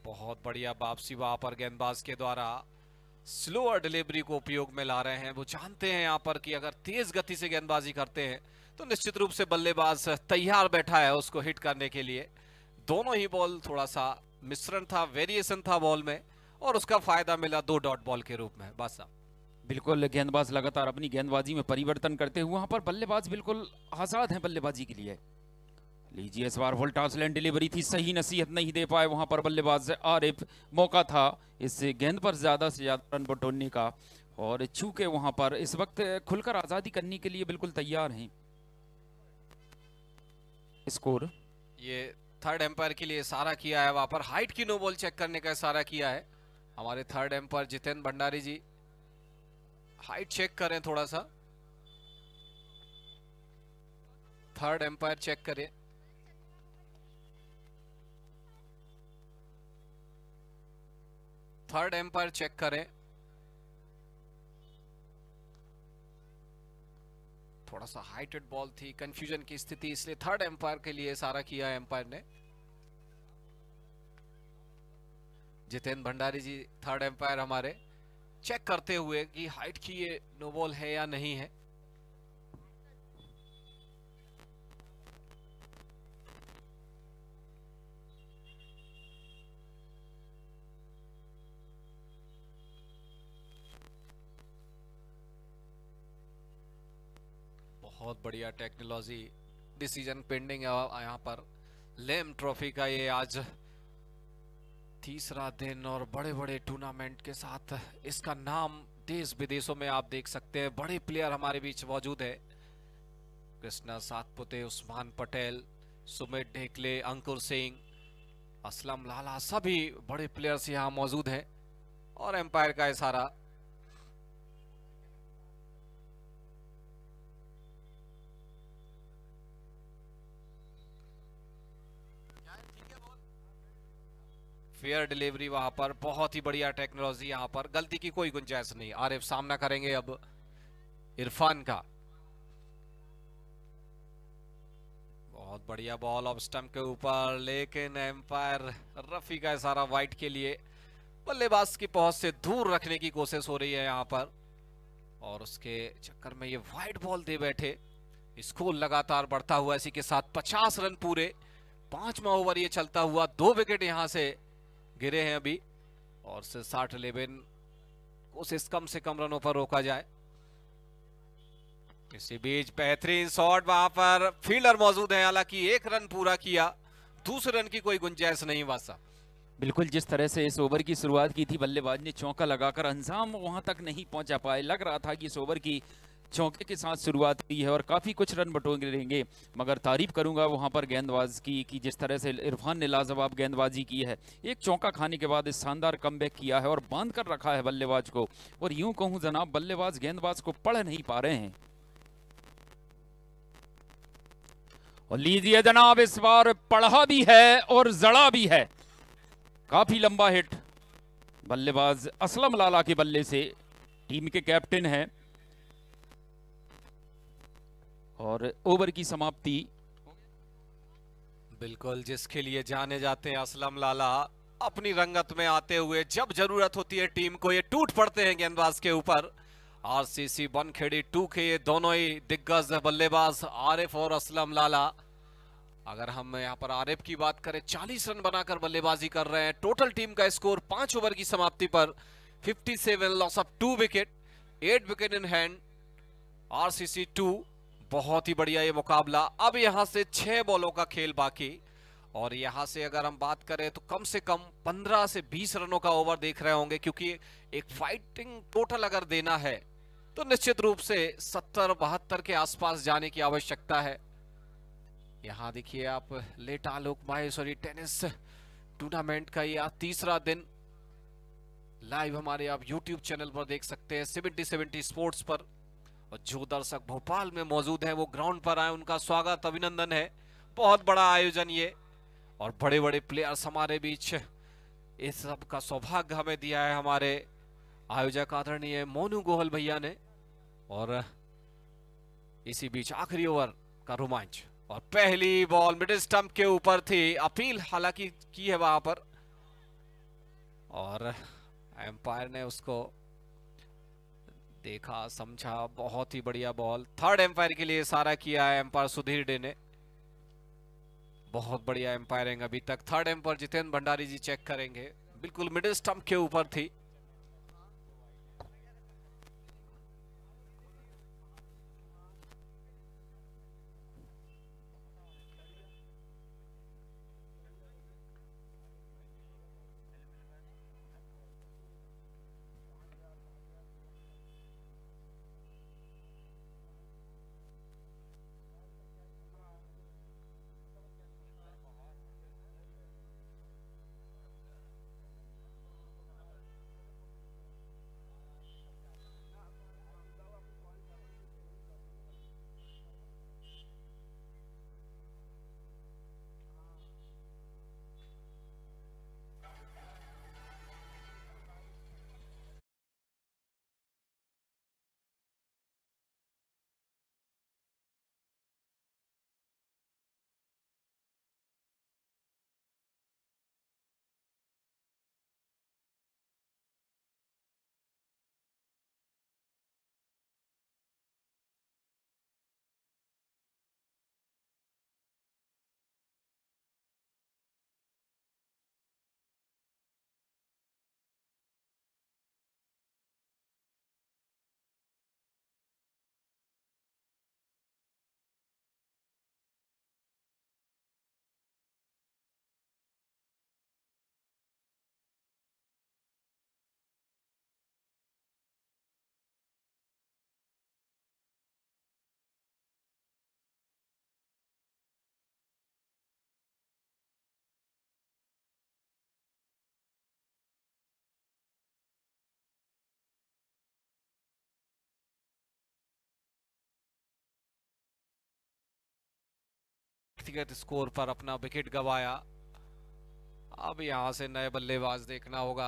बहुत बढ़िया वापसी वहां पर गेंदबाज के द्वारा, स्लोअर डिलीवरी को उपयोग में ला रहे हैं। वो जानते हैं यहाँ पर कि अगर तेज गति से गेंदबाजी करते हैं तो निश्चित रूप से बल्लेबाज तैयार बैठा है उसको हिट करने के लिए। दोनों ही बॉल थोड़ा सा मिश्रण था, वेरिएशन था बॉल में, और उसका फायदा मिला 2 डॉट बॉल के रूप में। बस बिल्कुल गेंदबाज लगातार अपनी गेंदबाजी में परिवर्तन करते हुए वहां पर बल्लेबाज बिल्कुल आजाद हैं बल्लेबाजी के लिए। लीजिए इस बार वोल्टास लैंड डिलीवरी थी, सही नसीहत नहीं दे पाए वहां पर बल्लेबाज आरिफ। मौका था इस गेंद पर ज्यादा से ज्यादा रन बटोरने का, और चूंकि वहां पर इस वक्त खुलकर आजादी करने के लिए बिल्कुल तैयार हैं। स्कोर ये थर्ड एम्पायर के लिए इशारा किया है, वहां पर हाइट की नो बॉल चेक करने का इशारा किया है हमारे थर्ड एम्पायर जितेंद्र भंडारी जी। हाइट चेक करें थोड़ा सा, थर्ड एम्पायर चेक करें। थर्ड एम्पायर चेक करें। थोड़ा सा हाइटेड बॉल थी, कंफ्यूजन की स्थिति, इसलिए थर्ड एम्पायर के लिए इशारा किया है एम्पायर ने। जितेंद्र भंडारी जी थर्ड एम्पायर हमारे चेक करते हुए कि हाइट की ये नो बॉल है या नहीं है। बहुत बढ़िया टेक्नोलॉजी, डिसीजन पेंडिंग यहाँ पर। लेम ट्रॉफी का ये आज तीसरा दिन और बड़े बड़े टूर्नामेंट के साथ इसका नाम देश विदेशों में आप देख सकते हैं। बड़े प्लेयर हमारे बीच मौजूद है, कृष्णा सातपुते, उस्मान पटेल, सुमित ढेकले, अंकुर सिंह, असलम लाला, सभी बड़े प्लेयर्स यहाँ मौजूद हैं। और एम्पायर का इशारा, फेयर डिलीवरी वहां पर, बहुत ही बढ़िया टेक्नोलॉजी यहाँ पर, गलती की कोई गुंजाइश नहीं। आरिफ सामना करेंगे अब इरफान का। बहुत बढ़िया बॉल ऑफ स्टंप के ऊपर, लेकिन एम्पायर रफी का इशारा वाइड के लिए, बल्लेबाज की पहुंच से दूर रखने की कोशिश हो रही है यहाँ पर, और उसके चक्कर में ये वाइड बॉल दे बैठे। स्कोर लगातार बढ़ता हुआ, इसी के साथ 50 रन पूरे, 5वां ओवर ये चलता हुआ, 2 विकेट यहां से गिरे हैं अभी, और 60-11 कोशिश कम से कम रनों पर रोका जाए। इसी बीच बेहतरीन शॉट, वहां पर फील्डर मौजूद है, हालांकि 1 रन पूरा किया, दूसरे रन की कोई गुंजाइश नहीं। वासा बिल्कुल जिस तरह से इस ओवर की शुरुआत की थी, बल्लेबाज ने चौका लगाकर अंजाम वहां तक नहीं पहुंचा पाए। लग रहा था कि इस ओवर की चौके के साथ शुरुआत हुई है और काफी कुछ रन बटोरेंगे, मगर तारीफ करूंगा वहां पर गेंदबाज की कि जिस तरह से इरफान ने लाजवाब गेंदबाजी की है। एक चौका खाने के बाद इस शानदार कमबैक किया है और बांध कर रखा है बल्लेबाज को, और यूं कहूं जनाब बल्लेबाज गेंदबाज को पढ़ नहीं पा रहे हैं। और लीजिए जनाब, इस बार पढ़ा भी है और जड़ा भी है। काफी लंबा हिट बल्लेबाज असलम लाला के बल्ले से, टीम के कैप्टन है, और ओवर की समाप्ति। बिल्कुल जिसके लिए जाने जाते हैं असलम लाला, अपनी रंगत में आते हुए जब जरूरत होती है टीम को ये टूट पड़ते हैं गेंदबाज के ऊपर। आरसीसी बनखेड़ी 2 के ये दोनों ही दिग्गज बल्लेबाज आरिफ और असलम लाला। अगर हम यहाँ पर आरिफ की बात करें, 40 रन बनाकर बल्लेबाजी कर रहे हैं। टोटल टीम का स्कोर 5 ओवर की समाप्ति पर 57, loss of 2 wicket, 8 wicket in hand, RCC 2। बहुत ही बढ़िया ये मुकाबला। अब यहां से 6 बॉलों का खेल बाकी, और यहां से अगर हम बात करें तो कम से कम 15 से 20 रनों का ओवर देख रहे होंगे, क्योंकि एक फाइटिंग टोटल अगर देना है तो निश्चित रूप से 70-72 के आसपास जाने की आवश्यकता है। यहां देखिए आप लेट आलोक माहेश्वरी टेनिस टूर्नामेंट का ये तीसरा दिन लाइव हमारे आप YouTube चैनल पर देख सकते हैं 70-70 स्पोर्ट्स पर। और जो दर्शक भोपाल में मौजूद हैं वो ग्राउंड पर आए, उनका स्वागत अभिनंदन है। बहुत बड़ा आयोजन ये, और बड़े बड़े प्लेयर्स हमारे बीच, इस सब का सौभाग्य हमें दिया है हमारे आयोजक आदरणीय मोनू गोहल भैया ने। और इसी बीच आखिरी ओवर का रोमांच, और पहली बॉल मिडिल स्टंप के ऊपर थी, अपील हालांकि की है वहां पर, और एम्पायर ने उसको देखा समझा। बहुत ही बढ़िया बॉल, थर्ड एम्पायर के लिए इशारा किया है एम्पायर सुधीर डे ने। बहुत बढ़िया एम्पायरिंग अभी तक। थर्ड एम्पायर जितेंद्र भंडारी जी चेक करेंगे, बिल्कुल मिडिल स्टंप के ऊपर थी। व्यक्तिगत स्कोर पर अपना विकेट गंवाया। अब यहां से नए बल्लेबाज देखना होगा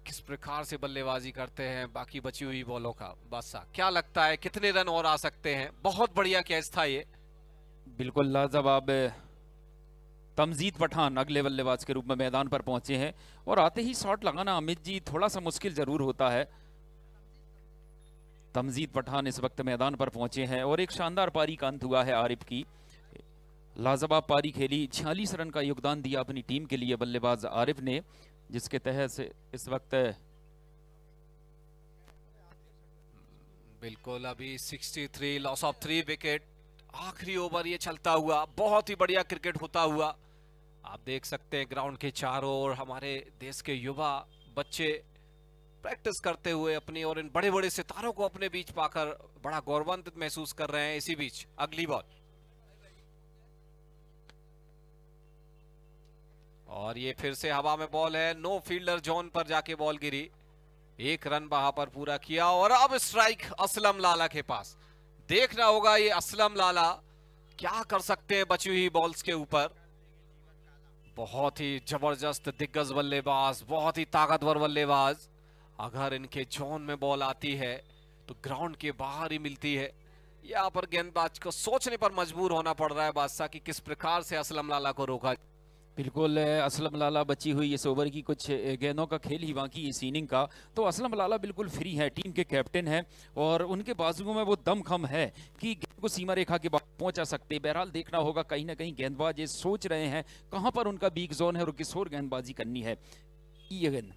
किस प्रकार से बल्लेबाजी करते हैं बाकी बची हुई बॉलों का। बादशाह, क्या लगता है कितने रन और आ सकते हैं? बहुत बढ़िया कैच था ये। बिल्कुल लाजवाब। तमजीद पठान अगले बल्लेबाज के रूप में मैदान पर पहुंचे हैं, और आते ही शॉट लगाना अमित जी थोड़ा सा मुश्किल जरूर होता है। तमजीद पठान इस वक्त मैदान पर पहुंचे हैं, और एक शानदार पारी का अंत हुआ है आरिफ की। लाजवाब पारी खेली, 46 रन का योगदान दिया अपनी टीम के लिए बल्लेबाज आरिफ ने, जिसके तहत से इस वक्त बिल्कुल अभी 63, लॉस ऑफ 3 विकेट। आखिरी ओवर ये चलता हुआ, बहुत ही बढ़िया क्रिकेट होता हुआ। आप देख सकते हैं ग्राउंड के चारों ओर हमारे देश के युवा बच्चे प्रैक्टिस करते हुए अपनी, और इन बड़े बड़े सितारों को अपने बीच पाकर बड़ा गौरवान्वित महसूस कर रहे हैं। इसी बीच अगली बॉल, और ये फिर से हवा में बॉल है, नो फील्डर जोन पर जाके बॉल गिरी। एक रन वहां पर पूरा किया, और अब स्ट्राइक असलम लाला के पास। देखना होगा ये असलम लाला क्या कर सकते हैं बची हुई बॉल्स के ऊपर। बहुत ही जबरदस्त दिग्गज बल्लेबाज, बहुत ही ताकतवर बल्लेबाज। अगर इनके जोन में बॉल आती है तो ग्राउंड के बाहर ही मिलती है। यहाँ पर गेंदबाज को सोचने पर मजबूर होना पड़ रहा है बादशाह की किस प्रकार से असलम लाला को रोका। बिल्कुल असलम लाला बची हुई इस ओवर की कुछ गेंदों का खेल ही बाकी इस इनिंग का, तो असलम लाला बिल्कुल फ्री है, टीम के कैप्टन है, और उनके बाजुओं में वो दमखम है कि गेंद को सीमा रेखा के बाद पहुंचा सकते। बहरहाल देखना होगा, कहीं ना कहीं गेंदबाज ये सोच रहे हैं कहां पर उनका वीक जोन है और किस और गेंदबाजी करनी है। ये गेंद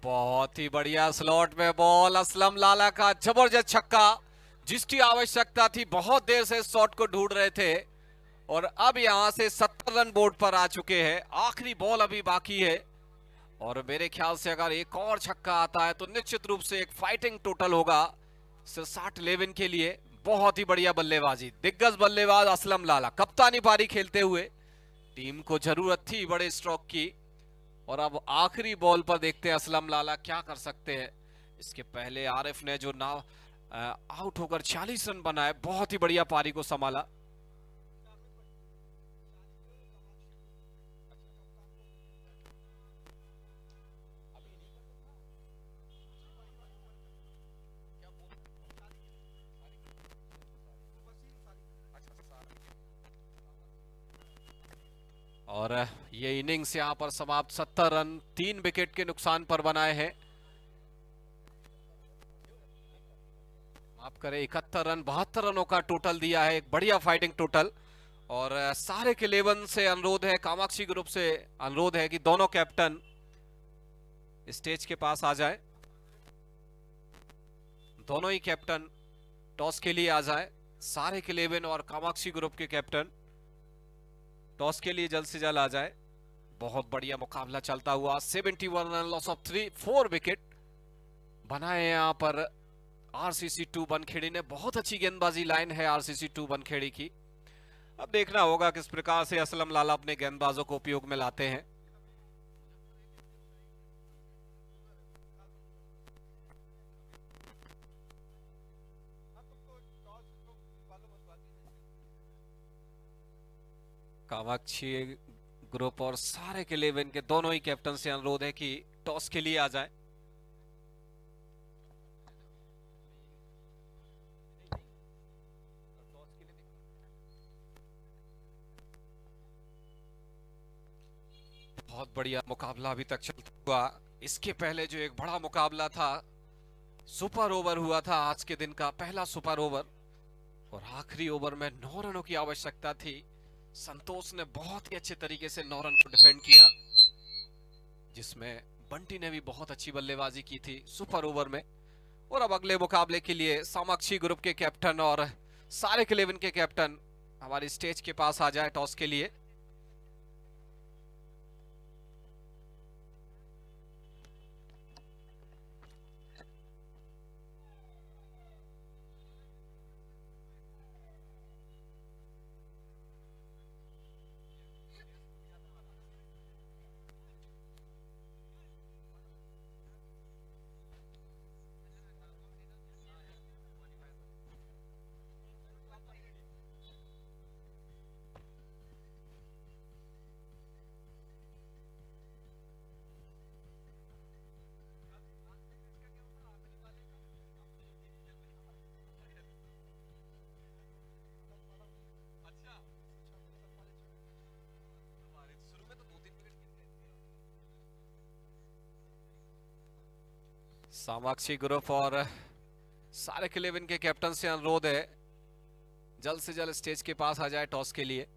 बहुत ही बढ़िया स्लॉट में बॉल, असलम लाला का जबरदस्त छक्का, जिसकी आवश्यकता थी। बहुत देर से इस शॉट को ढूंढ रहे थे और अब यहां से 70 रन बोर्ड पर आ चुके हैं। आखिरी बॉल अभी बाकी है और मेरे ख्याल से अगर एक और छक्का आता है तो निश्चित रूप से एक फाइटिंग टोटल होगा 60-11 के लिए। बहुत ही बढ़िया बल्लेबाजी, दिग्गज बल्लेबाज असलम लाला कप्तानी पारी खेलते हुए। टीम को जरूरत थी बड़े स्ट्रोक की और अब आखिरी बॉल पर देखते हैं असलम लाला क्या कर सकते हैं। इसके पहले आरिफ ने जो नाव आउट होकर 40 रन बनाए, बहुत ही बढ़िया पारी को संभाला। और ये इनिंग्स यहां पर समाप्त, 70 रन 3 विकेट के नुकसान पर बनाए हैं। माफ करें, 71 रन 72 रनों का टोटल दिया है, एक बढ़िया फाइटिंग टोटल। और सारे के 11 से अनुरोध है, कामाक्षी ग्रुप से अनुरोध है कि दोनों कैप्टन स्टेज के पास आ जाए। दोनों ही कैप्टन टॉस के लिए आ जाए। सारे के 11 और कामाक्षी ग्रुप के कैप्टन टॉस के लिए जल्द से जल्द आ जाए। बहुत बढ़िया मुकाबला चलता हुआ, 71 रन लॉस ऑफ 4 विकेट बनाए यहां पर आरसीसी 2 बनखेड़ी ने। बहुत अच्छी गेंदबाजी लाइन है आरसीसी 2 बनखेड़ी की। अब देखना होगा किस प्रकार से असलम लाला अपने गेंदबाजों को उपयोग में लाते हैं। कामाक्षी ग्रुप और सारे के 11 के दोनों ही कैप्टन से अनुरोध है कि टॉस के लिए आ जाए। बहुत बढ़िया मुकाबला अभी तक चलता हुआ। इसके पहले जो एक बड़ा मुकाबला था, सुपर ओवर हुआ था, आज के दिन का पहला सुपर ओवर और आखिरी ओवर में 9 रनों की आवश्यकता थी। संतोष ने बहुत ही अच्छे तरीके से 9 रन को डिफेंड किया, जिसमें बंटी ने भी बहुत अच्छी बल्लेबाजी की थी सुपर ओवर में। और अब अगले मुकाबले के लिए कामाक्षी ग्रुप के कैप्टन और सारे के 11 के कैप्टन हमारी स्टेज के पास आ जाए टॉस के लिए। कामाक्षी ग्रुप और सारे के 11 के कैप्टन से अनुरोध है जल्द से जल्द स्टेज के पास आ जाए टॉस के लिए।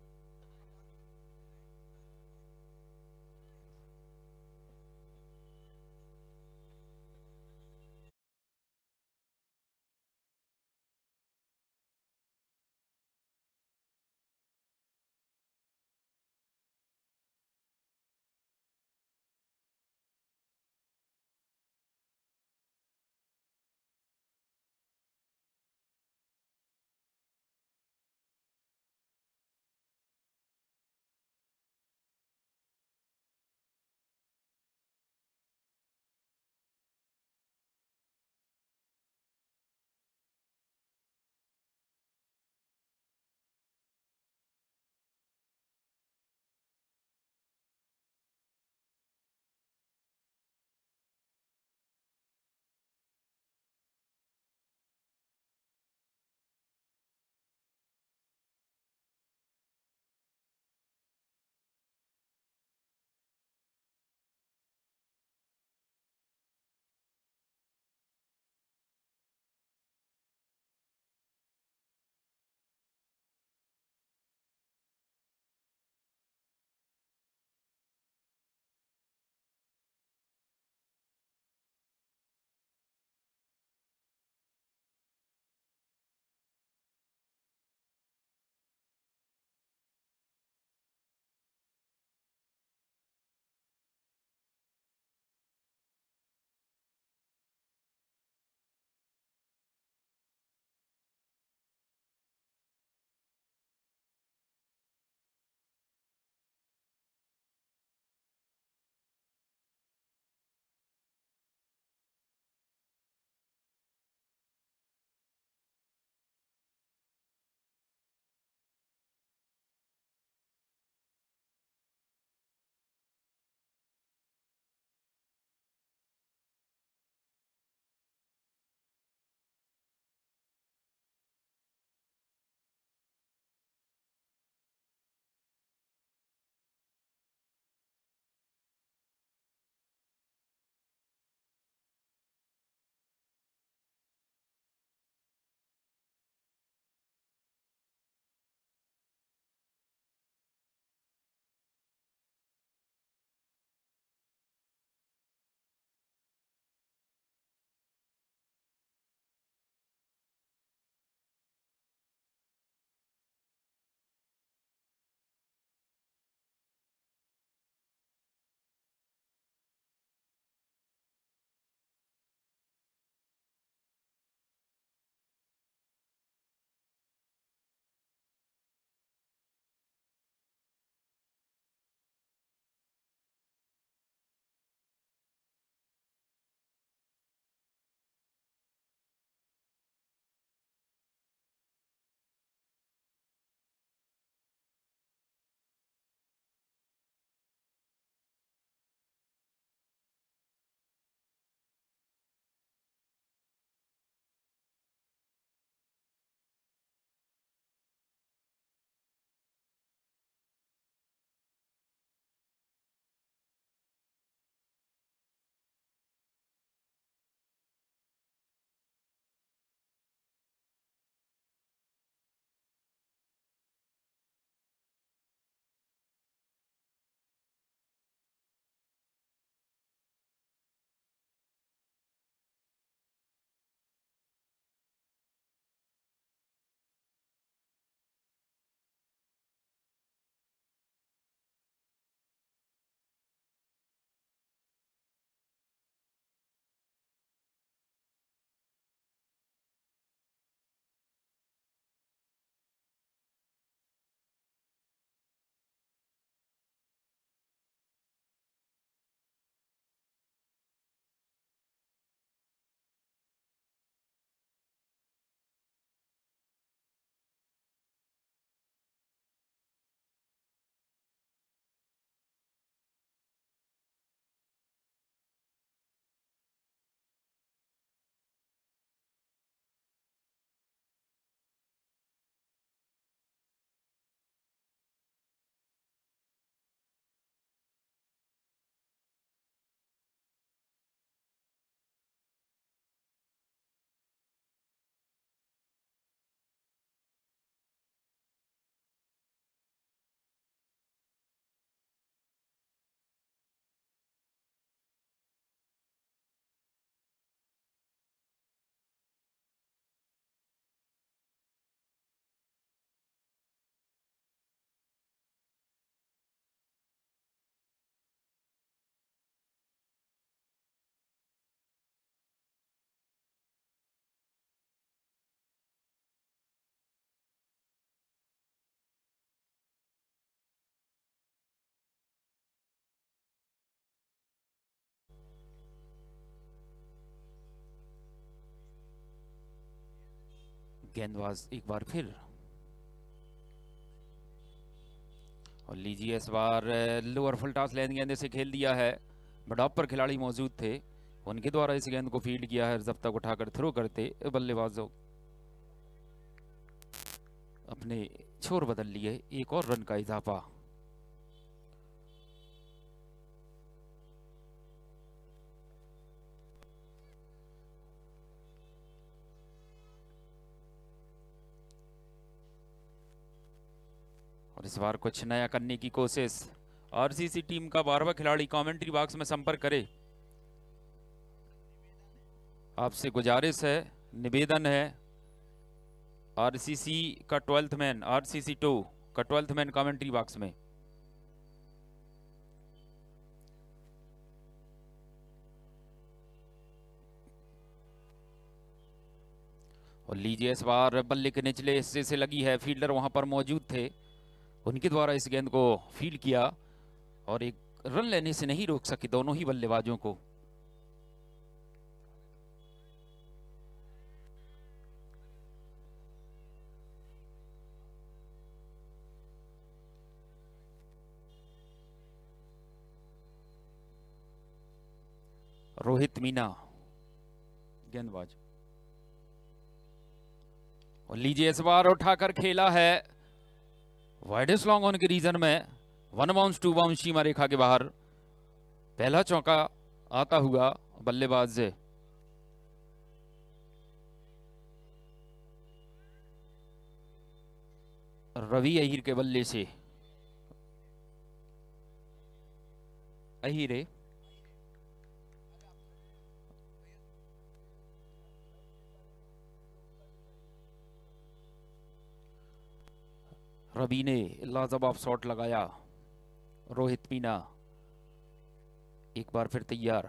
गेंदबाज एक बार फिर, और लीजिए इस बार लोअर फुल टॉस लेंथ गेंदे से खेल दिया है। बट पर खिलाड़ी मौजूद थे, उनके द्वारा इस गेंद को फील्ड किया है। जब तक उठाकर थ्रो करते बल्लेबाजों अपने छोर बदल लिए, एक और रन का इजाफा। और इस बार कुछ नया करने की कोशिश। आरसीसी टीम का 12वां खिलाड़ी कमेंट्री बॉक्स में संपर्क करे। आपसे गुजारिश है, निवेदन है, आरसीसी का 12th मैन, आरसीसी 2 का 12th मैन कमेंट्री बॉक्स में। और लीजिए इस बार बल्ले के निचले हिस्से से लगी है, फील्डर वहां पर मौजूद थे, उनके द्वारा इस गेंद को फील्ड किया और एक रन लेने से नहीं रोक सके दोनों ही बल्लेबाजों को। रोहित मीना गेंदबाज, और लीजिए इस बार उठाकर खेला है वाइडेस्ट लॉन्ग ऑन के रीजन में, 1 बाउंस 2 बाउंस सीमा रेखा के बाहर। पहला चौका आता हुआ बल्लेबाज रवि अहीर के बल्ले से। अहीरे रवि ने लाजवाब शॉट लगाया। रोहित मीना एक बार फिर तैयार,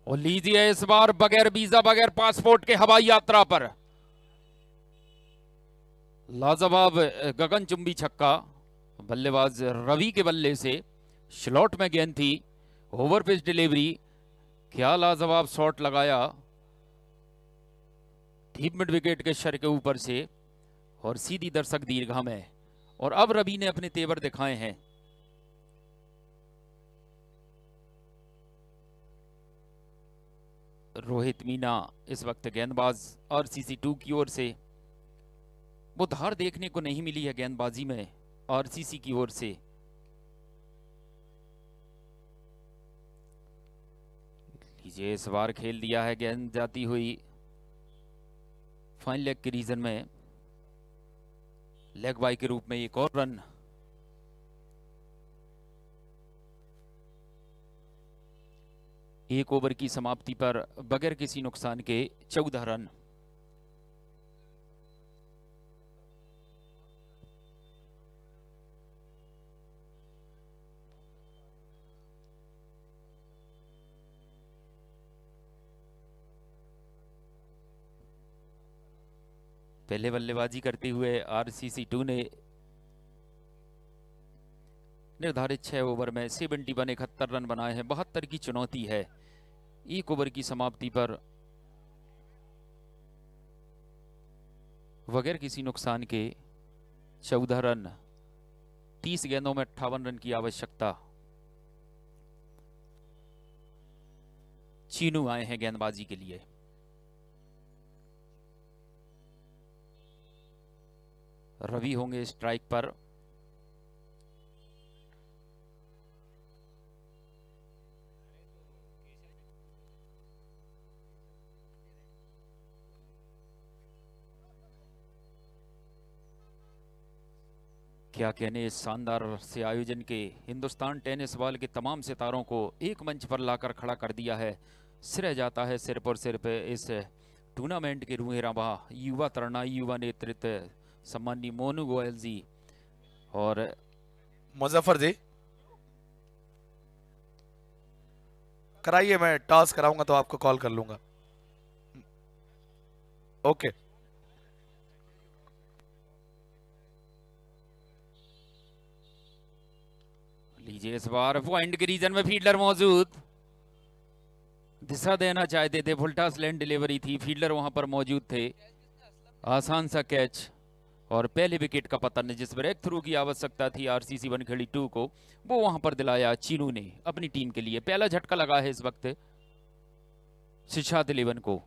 और लीजिए इस बार बगैर वीजा बगैर पासपोर्ट के हवाई यात्रा पर लाजवाब गगनचुंबी छक्का बल्लेबाज रवि के बल्ले से। स्लॉट में गेंद थी, ओवर पिच डिलीवरी, क्या लाजवाब शॉट लगाया डीप मिड विकेट के शर के ऊपर से और सीधी दर्शक दीर्घा में। और अब रवि ने अपने तेवर दिखाए हैं। रोहित मीना इस वक्त गेंदबाज आरसीसी 2 की ओर से। वो धार देखने को नहीं मिली है गेंदबाजी में आरसीसी की ओर से। लीजिए इस बार खेल दिया है गेंद जाती हुई फाइन लेग के रीजन में, लेग बाई के रूप में एक और रन। एक ओवर की समाप्ति पर बगैर किसी नुकसान के 14 रन। पहले बल्लेबाजी करते हुए आरसीसी 2 ने निर्धारित 6 ओवर में 71 रन बनाए हैं। 72 की चुनौती है। एक ओवर की समाप्ति पर बगैर किसी नुकसान के 14 रन, 30 गेंदों में 58 रन की आवश्यकता। चीनू आए हैं गेंदबाजी के लिए। रवि होंगे स्ट्राइक पर। क्या कहने इस शानदार से आयोजन के। हिंदुस्तान टेनिस बॉल के तमाम सितारों को एक मंच पर लाकर खड़ा कर दिया है। श्रेय जाता है सिर्फ और सिर्फ इस टूर्नामेंट के रूहेराबा युवा तरनाई युवा नेतृत्व सम्मानी मोनू गोयल जी और मुजफ्फर जी। कराइए, मैं टॉस कराऊंगा तो आपको कॉल कर लूंगा। ओके। लीजिए इस बार पॉइंट के रीजन में फील्डर मौजूद, दिशा देना चाहते थे, फुलटास लैंड डिलीवरी थी, फील्डर वहां पर मौजूद थे, आसान सा कैच और पहले विकेट का पतन, जिस ब्रेक थ्रू की आवश्यकता थी आरसीसी बनखेड़ी 2 को, वो वहां पर दिलाया चीनू ने अपनी टीम के लिए। पहला झटका लगा है इस वक्त सिद्धार्थ 11 को।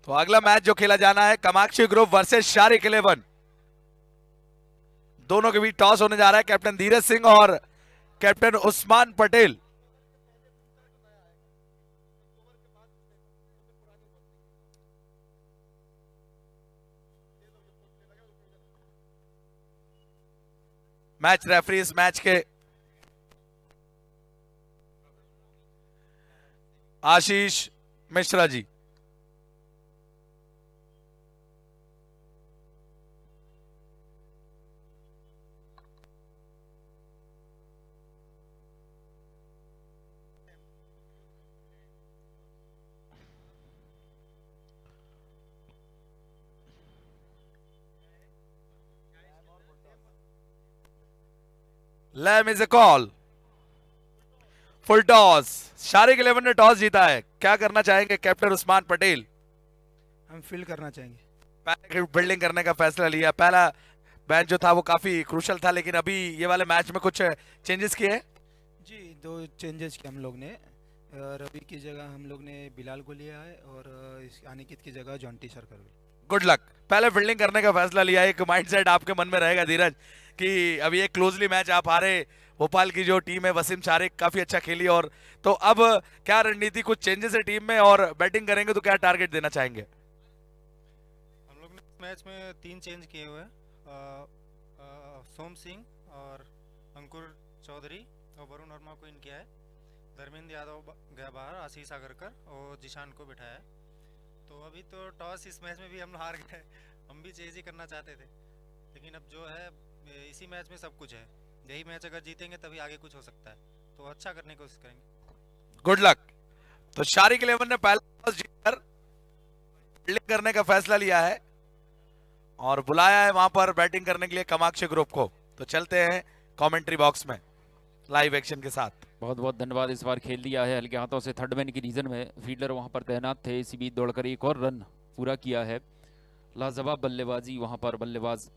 तो अगला मैच जो खेला जाना है कामाक्षी ग्रुप वर्सेस शारिक 11, दोनों के बीच टॉस होने जा रहा है। कैप्टन धीरज सिंह और captain Usman Patel. Match referee इस मैच के आशीष मिश्रा जी। लैम is a call, full toss. Shariq 11 ने टॉस जीता है, क्या करना चाहेंगे कैप्टन उस्मान पटेल? हम फील्ड करना चाहेंगे। पहले बिल्डिंग करने का फैसला लिया। पहला मैच जो था वो काफी क्रूशल था, लेकिन अभी ये वाले मैच में कुछ चेंजेस किए हैं जी। 2 चेंजेस किए हम लोग ने। रवि की जगह हम लोग ने बिलाल को लिया है और अनिकेत की जगह जॉन्टी सरकर। Good luck. पहले फील्डिंग करने का फैसला लिया। एक माइंडसेट आपके मन में रहेगा धीरज कि अभी एक क्लोजली मैच आप हारे, भोपाल की जो टीम है वसीम शारिक काफी अच्छा खेली, और तो अब क्या रणनीति, कुछ चेंजेस है टीम में और बैटिंग करेंगे तो क्या टारगेट देना चाहेंगे? हम लोग ने इस मैच में 3 चेंज किए हुए हैं। सोम सिंह और अंकुर चौधरी और वरुण वर्मा को इन किया है। धर्मेंद्र यादव गया बाहर, आशीष आगरकर और जिशान को बिठाया है। तो अभी तो टॉस इस मैच में भी हम हार गए। हम भी चेज ही करना चाहते थे, लेकिन अब जो है इसी मैच में सब कुछ है। यही मैच अगर जीतेंगे तभी आगे कुछ हो सकता है, तो अच्छा करने की कोशिश करेंगे। Good luck. तो शारिक 11 ने पहला टॉस जीतकर फील्डिंग करने का फैसला लिया है और बुलाया है वहां पर बैटिंग करने के लिए कामाक्षी ग्रुप को। तो चलते हैं कमेंट्री बॉक्स में लाइव एक्शन के साथ। बहुत बहुत धन्यवाद। इस बार खेल दिया है हल्के हाथों से थर्ड मैन की रीजन में, फील्डर वहां पर तैनात थे, इसी बीच दौड़कर एक और रन पूरा किया है। लाजवाब बल्लेबाजी वहां पर बल्लेबाज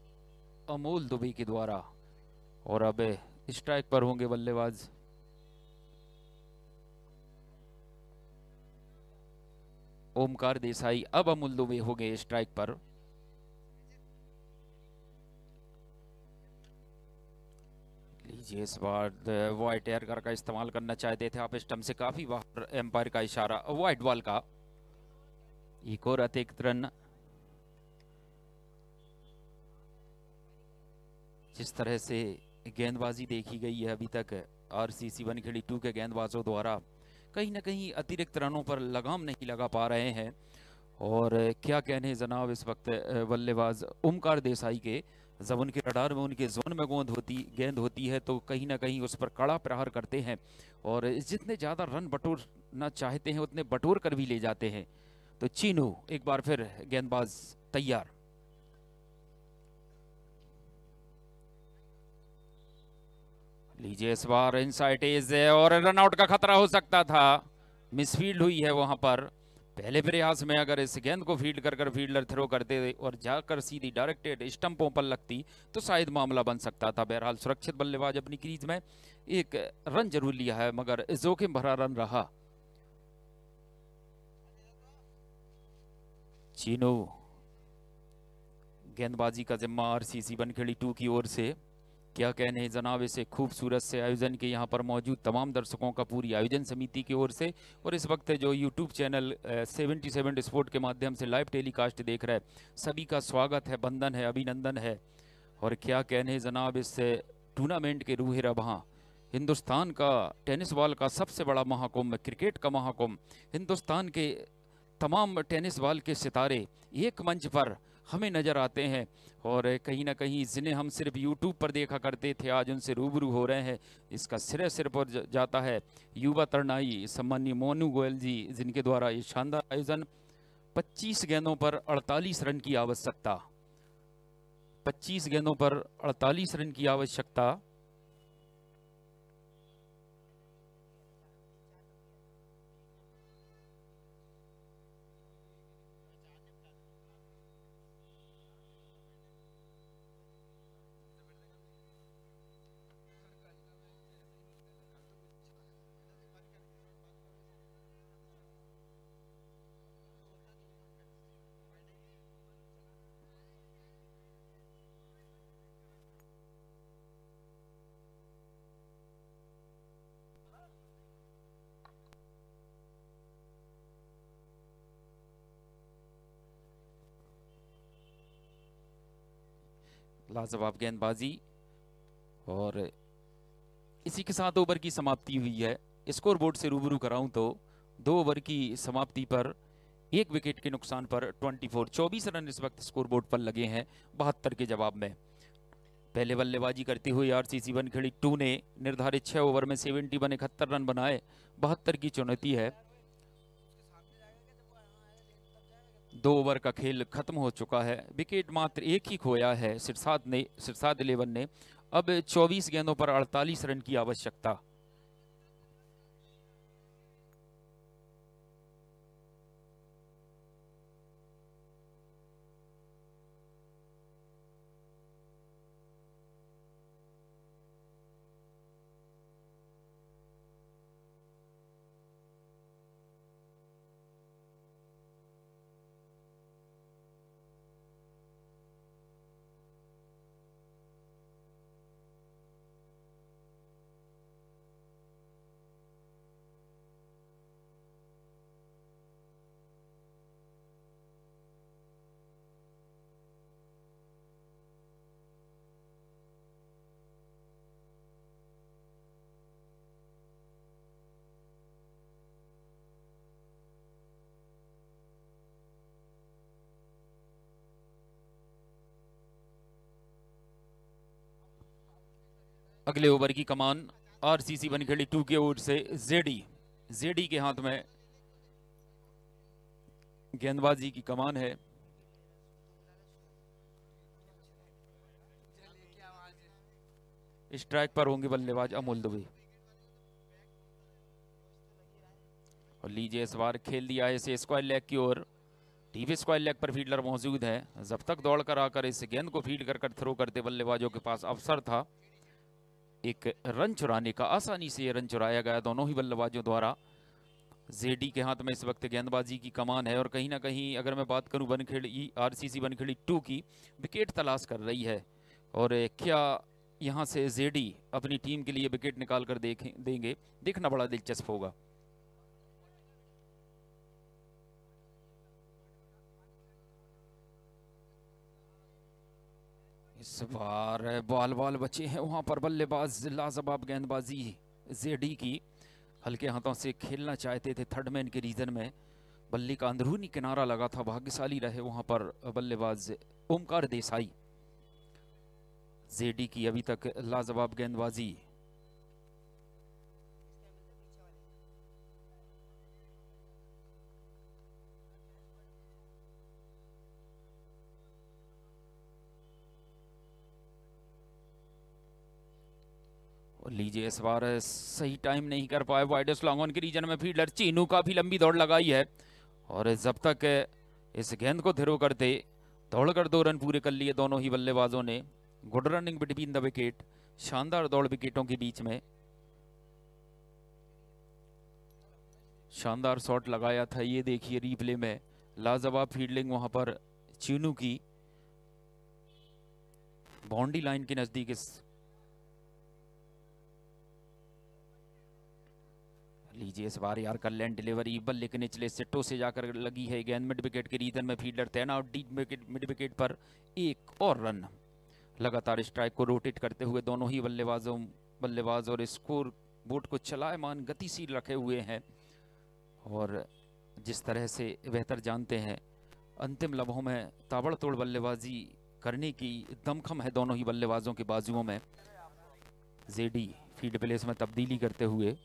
अमोल दुबे के द्वारा, और अब स्ट्राइक पर होंगे बल्लेबाज ओमकार देसाई। अब अमोल दुबे हो गए स्ट्राइक पर। लीजिए इस बार वाइट एयर का इस्तेमाल करना चाहते थे आप, स्टंप से काफी बाहर, एम्पायर का इशारा वाइट बॉल का। एक और अतिरिक्त रन। जिस तरह से गेंदबाजी देखी गई है अभी तक आरसीसी बनखेड़ी 2 के गेंदबाजों द्वारा, कहीं ना कहीं अतिरिक्त रनों पर लगाम नहीं लगा पा रहे हैं। और क्या कहने जनाब इस वक्त बल्लेबाज ओमकार देसाई के, जब उनके रडार में, उनके जोन में गेंद होती है तो कहीं ना कहीं उस पर कड़ा प्रहार करते हैं और जितने ज़्यादा रन बटोरना चाहते हैं उतने बटोर कर भी ले जाते हैं। तो चीनू एक बार फिर गेंदबाज तैयार। लीजिए इस बार इनसाइड एज है और रनआउट का खतरा हो सकता था, मिसफील्ड हुई है वहां पर। पहले प्रयास में अगर इस गेंद को फील्ड कर फील्डर थ्रो करते और जाकर सीधी डायरेक्टेड स्टंपों पर लगती तो शायद मामला बन सकता था। बहरहाल सुरक्षित बल्लेबाज अपनी क्रीज में एक रन जरूर लिया है, मगर जोखिम भरा रन रहा। चीनू गेंदबाजी का जिम्मा आरसीसी बनखेड़ी 2 की ओर से। क्या कहने हैं जनाब इसे खूबसूरत से आयोजन के यहाँ पर मौजूद तमाम दर्शकों का पूरी आयोजन समिति की ओर से, और इस वक्त जो यूट्यूब चैनल 77 स्पोर्ट के माध्यम से लाइव टेलीकास्ट देख रहे हैं सभी का स्वागत है, बंधन है, अभिनंदन है। और क्या कहने हैं जनाब इस टूर्नामेंट के रूहे रवां, हिंदुस्तान का टेनिस बॉल का सबसे बड़ा महाकुंभ, क्रिकेट का महाकुंभ, हिंदुस्तान के तमाम टेनिस बॉल के सितारे एक मंच पर हमें नज़र आते हैं और कहीं ना कहीं जिन्हें हम सिर्फ यूट्यूब पर देखा करते थे आज उनसे रूबरू हो रहे हैं। इसका सिर पर जाता है युवा तरनाई सम्मानीय मोनू गोयल जी, जिनके द्वारा ये शानदार आयोजन। 25 गेंदों पर 48 रन की आवश्यकता, 25 गेंदों पर 48 रन की आवश्यकता। लाजवाब गेंदबाजी और इसी के साथ ओवर की समाप्ति हुई है। स्कोर बोर्ड से रूबरू कराऊं तो 2 ओवर की समाप्ति पर 1 विकेट के नुकसान पर 24 रन इस वक्त स्कोर बोर्ड पर लगे हैं 72 के जवाब में। पहले बल्लेबाजी करते हुए आरसीसी बनखेड़ी 2 ने निर्धारित 6 ओवर में 71 रन बनाए। 72 की चुनौती है। 2 ओवर का खेल खत्म हो चुका है। विकेट मात्र एक ही खोया है सिरसाद 11 ने। अब 24 गेंदों पर 48 रन की आवश्यकता। अगले ओवर की कमान आरसीसी बनखेड़ी 2 की ओर से जेडी के हाथ में गेंदबाजी की कमान है। स्ट्राइक पर होंगे बल्लेबाज अमोल दुबे। और लीजिए इस बार खेल दिया है इसे स्क्वायर लेग की ओर। डीप स्क्वायर लेग पर फील्डर मौजूद है। जब तक दौड़ कर आकर इस गेंद को फील्ड कर थ्रो करते बल्लेबाजों के पास अवसर था एक रन चुराने का। आसानी से ये रन चुराया गया दोनों ही बल्लेबाजों द्वारा। जेडी के हाथ में इस वक्त गेंदबाजी की कमान है और कहीं ना कहीं अगर मैं बात करूं बनखेड़ी आरसीसी बनखेड़ी 2 की, विकेट तलाश कर रही है। और क्या यहां से जेडी अपनी टीम के लिए विकेट निकाल कर देंगे, देखना बड़ा दिलचस्प होगा। इस बार बॉल बचे हैं वहां पर बल्लेबाज। लाजवाब गेंदबाजी जेडी की, हल्के हाथों से खेलना चाहते थे थर्ड मैन के रीजन में। बल्ले का अंदरूनी किनारा लगा था, भाग्यशाली रहे वहां पर बल्लेबाज ओमकार देसाई। जेडी की अभी तक लाजवाब गेंदबाजी। लीजिए इस बार सही टाइम नहीं कर पाए वाइडेस्ट लॉन्ग ऑन के रीजन में फील्डर चीनू काफी लंबी दौड़ लगाई है और जब तक इस गेंद को थ्रो करते दौड़कर 2 रन पूरे कर लिए दोनों ही बल्लेबाजों ने। Good running between the wicket, शानदार दौड़ विकेटों के बीच में। शानदार शॉट लगाया था, ये देखिए रीप्ले में। लाजवाब फील्डिंग वहां पर चीनू की बाउंड्री लाइन के नजदीक। लीजिए इस बार यार कल्याण डिलीवरी बल्ले के निचले सिट्टों से जाकर लगी है गेंद मिड विकेट के रीजन में। फील्डर तैनात डीप विकेट मिड विकेट पर 1 और रन। लगातार स्ट्राइक को रोटेट करते हुए दोनों ही बल्लेबाज और स्कोर बोर्ड को चलायमान गतिशील रखे हुए हैं। और जिस तरह से बेहतर जानते हैं, अंतिम लम्हों में ताबड़तोड़ बल्लेबाजी करने की दमखम है दोनों ही बल्लेबाजों के बाजुओं में। जेडी फील्ड प्लेस में तब्दीली करते हुए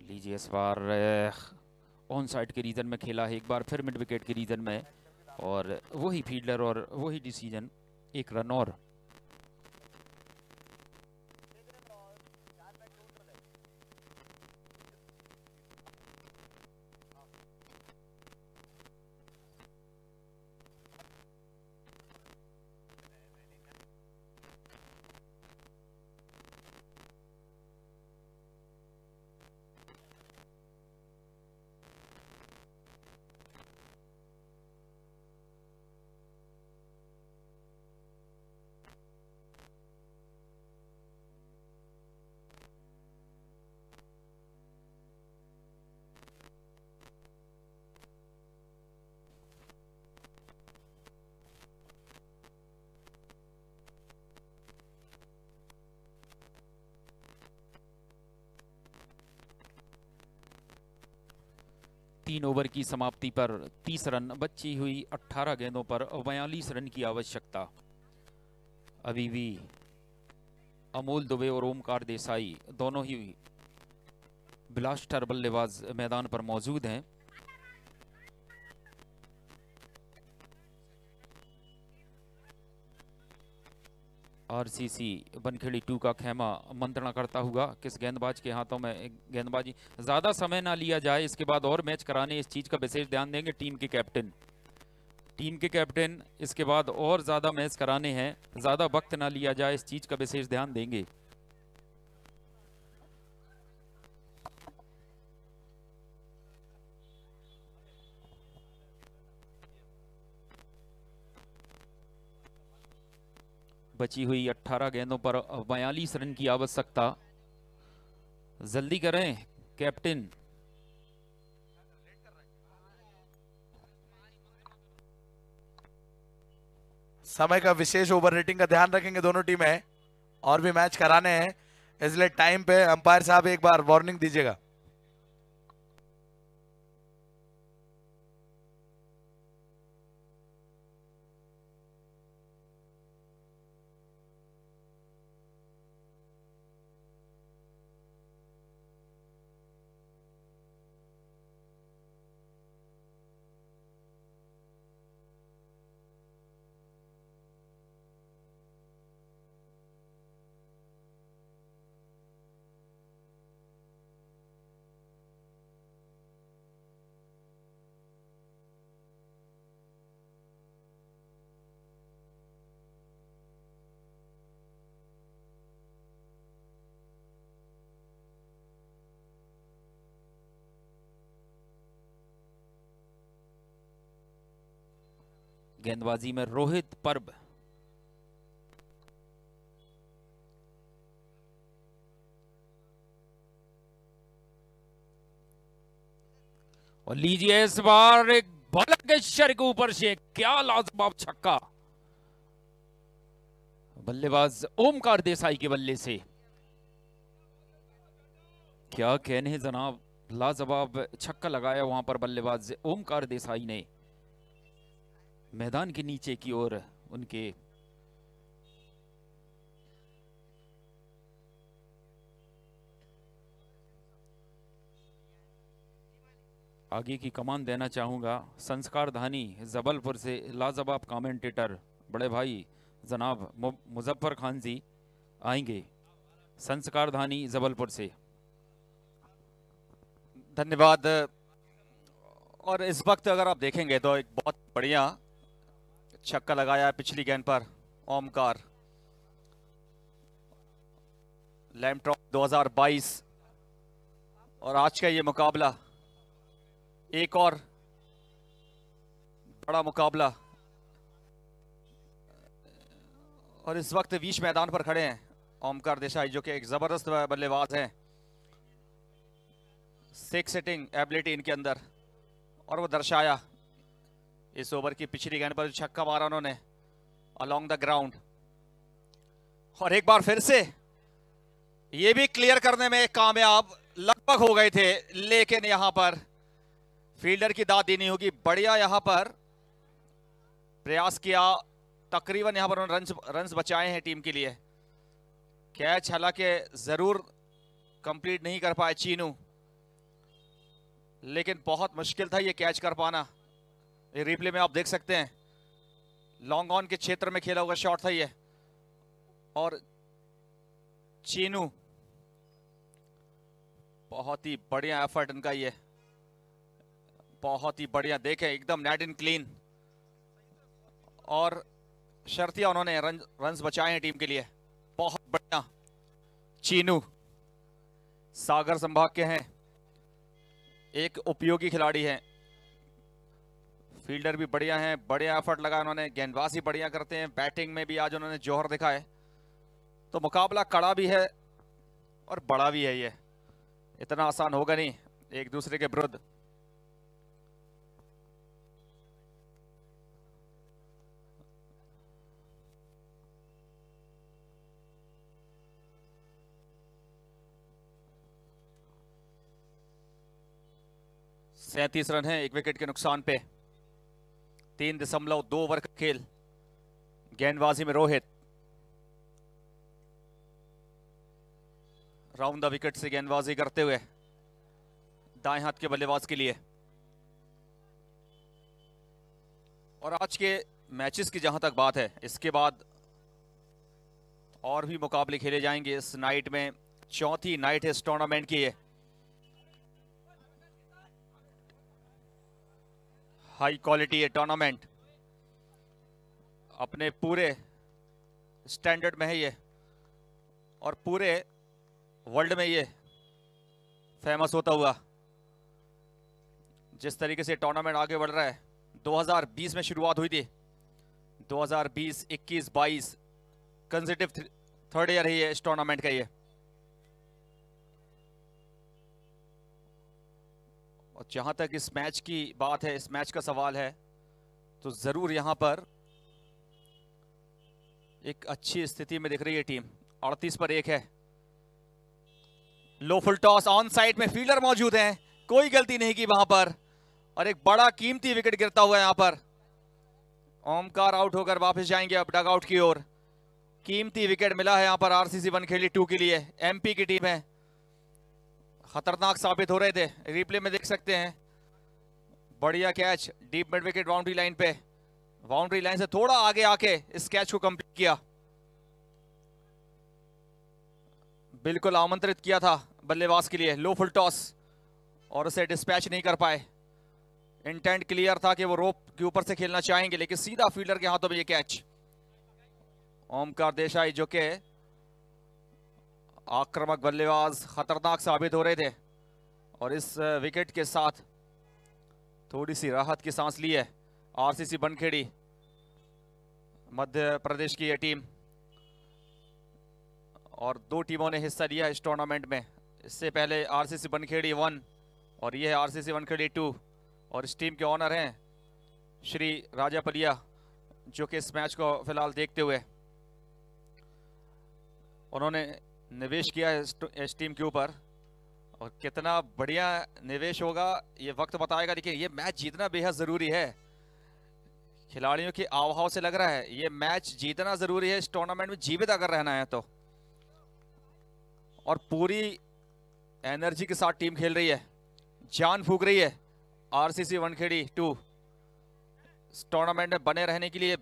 लीजिए इस बार ऑन साइड के रीजन में खेला है, एक बार फिर मिड विकेट के रीजन में, और वही फील्डर और वही डिसीजन, एक रन और। तीन ओवर की समाप्ति पर 30 रन, बची हुई 18 गेंदों पर 42 रन की आवश्यकता। अभी भी अमोल दुबे और ओमकार देसाई दोनों ही ब्लास्टर बल्लेबाज मैदान पर मौजूद हैं। आरसीसी बनखेड़ी 2 का खेमा मंत्रणा करता हुआ किस गेंदबाज के हाथों में गेंदबाजी, ज्यादा समय ना लिया जाए, इसके बाद और मैच कराने, इस चीज का विशेष ध्यान देंगे टीम के कैप्टन। इसके बाद और ज्यादा मैच कराने हैं, ज्यादा वक्त ना लिया जाए, इस चीज का विशेष ध्यान देंगे। बची हुई 18 गेंदों पर 42 रन की आवश्यकता। जल्दी करें कैप्टन। समय का विशेष ओवर रेटिंग का ध्यान रखेंगे दोनों टीमें, और भी मैच कराने हैं, इसलिए टाइम पे अंपायर साहब एक बार वार्निंग दीजिएगा। गेंदबाजी में रोहित पर्ब, और लीजिए इस बार एक बॉलर के शर के ऊपर से क्या लाजवाब छक्का, बल्लेबाज ओमकार देसाई के बल्ले से। क्या कहने जनाब, लाजवाब छक्का लगाया वहां पर बल्लेबाज ओमकार देसाई ने। मैदान के नीचे की ओर उनके आगे की कमान देना चाहूंगा संस्कार धानी जबलपुर से लाजवाब कमेंटेटर बड़े भाई जनाब मुजफ्फर खान जी आएंगे, संस्कार धानी जबलपुर से। धन्यवाद। और इस वक्त अगर आप देखेंगे तो एक बहुत बढ़िया छक्का लगाया पिछली गेंद पर ओमकार। लैमट्रॉप 2022 और आज का ये मुकाबला एक और बड़ा मुकाबला, और इस वक्त बीच मैदान पर खड़े हैं ओमकार देसाई जो कि एक जबरदस्त बल्लेबाज हैं। 6 हिटिंग एबिलिटी इनके अंदर, और वो दर्शाया इस ओवर की पिछली गेंद पर छक्का मारा उन्होंने अलोंग द ग्राउंड। और एक बार फिर से ये भी क्लियर करने में कामयाब लगभग हो गए थे, लेकिन यहां पर फील्डर की दाद देनी होगी। बढ़िया यहां पर प्रयास किया, तकरीबन यहां पर उन्होंने रन्स बचाए हैं टीम के लिए। कैच हालांकि जरूर कंप्लीट नहीं कर पाए चीनू, लेकिन बहुत मुश्किल था ये कैच कर पाना। ये रिप्ले में आप देख सकते हैं, लॉन्ग ऑन के क्षेत्र में खेला हुआ शॉट था ये, और चीनू बहुत ही बढ़िया एफर्ट इनका, ये बहुत ही बढ़िया। देखें एकदम नेट इन क्लीन, और शर्तिया उन्होंने रन्स बचाए हैं टीम के लिए। बहुत बढ़िया। चीनू सागर संभाग के हैं, एक उपयोगी खिलाड़ी हैं, फील्डर भी बढ़िया हैं, बढ़िया एफर्ट लगा उन्होंने, गेंदबाजी बढ़िया करते हैं, बैटिंग में भी आज उन्होंने जौहर दिखाए। तो मुकाबला कड़ा भी है और बड़ा भी है, ये इतना आसान होगा नहीं एक दूसरे के विरुद्ध। सैंतीस रन है 1 विकेट के नुकसान पे। 3.2 ओवर का खेल। गेंदबाजी में रोहित राउंड द विकेट से गेंदबाजी करते हुए दाएं हाथ के बल्लेबाज के लिए। और आज के मैचेस की जहां तक बात है, इसके बाद और भी मुकाबले खेले जाएंगे इस नाइट में। चौथी नाइट है इस टूर्नामेंट की। हाई क्वालिटी ये टूर्नामेंट, अपने पूरे स्टैंडर्ड में है ये, और पूरे वर्ल्ड में ये फेमस होता हुआ। जिस तरीके से टूर्नामेंट आगे बढ़ रहा है, 2020 में शुरुआत हुई थी, 2020, 21, 22 कंसेक्यूटिव थर्ड ईयर है ये इस टूर्नामेंट का ये। और जहां तक इस मैच की बात है, इस मैच का सवाल है, तो जरूर यहां पर एक अच्छी स्थिति में दिख रही है टीम। 38 पर 1 है। लो फुल टॉस, ऑन साइड में फील्डर मौजूद हैं, कोई गलती नहीं की वहां पर, और एक बड़ा कीमती विकेट गिरता हुआ है यहां पर। ओमकार आउट होकर वापस जाएंगे अब डग आउट की ओर। कीमती विकेट मिला है यहां पर आरसीसी बनखेड़ी 2 के लिए। एमपी की टीम है, खतरनाक साबित हो रहे थे, रिप्ले में देख सकते हैं। बढ़िया catch deep mid wicket boundary line पे, बाउंड्री लाइन से थोड़ा आगे आके इस कैच को कंप्लीट किया। बिल्कुल आमंत्रित किया था बल्लेबाज के लिए। लो फुल टॉस और उसे डिस्पैच नहीं कर पाए। इंटेंट क्लियर था कि वो रोप के ऊपर से खेलना चाहेंगे, लेकिन सीधा फील्डर के हाथों में ये कैच। ओमकार देसाई जो के आक्रामक बल्लेबाज खतरनाक साबित हो रहे थे, और इस विकेट के साथ थोड़ी सी राहत की सांस ली है आरसीसी बनखेड़ी मध्य प्रदेश की यह टीम। और 2 टीमों ने हिस्सा लिया इस टूर्नामेंट में। इससे पहले आरसीसी बनखेड़ी 1 और यह है आरसीसी बनखेड़ी 2, और इस टीम के ऑनर हैं श्री राजा पलिया, जो कि इस मैच को फिलहाल देखते हुए उन्होंने निवेश किया है इस टीम के ऊपर। और कितना बढ़िया निवेश होगा ये वक्त बताएगा, लेकिन ये मैच जीतना बेहद जरूरी है। खिलाड़ियों के आवभाव से लग रहा है ये मैच जीतना जरूरी है इस टूर्नामेंट में जीवित अगर रहना है तो। और पूरी एनर्जी के साथ टीम खेल रही है, जान फूंक रही है आरसीसी बनखेड़ी 2 इस टूर्नामेंट में बने रहने के लिए।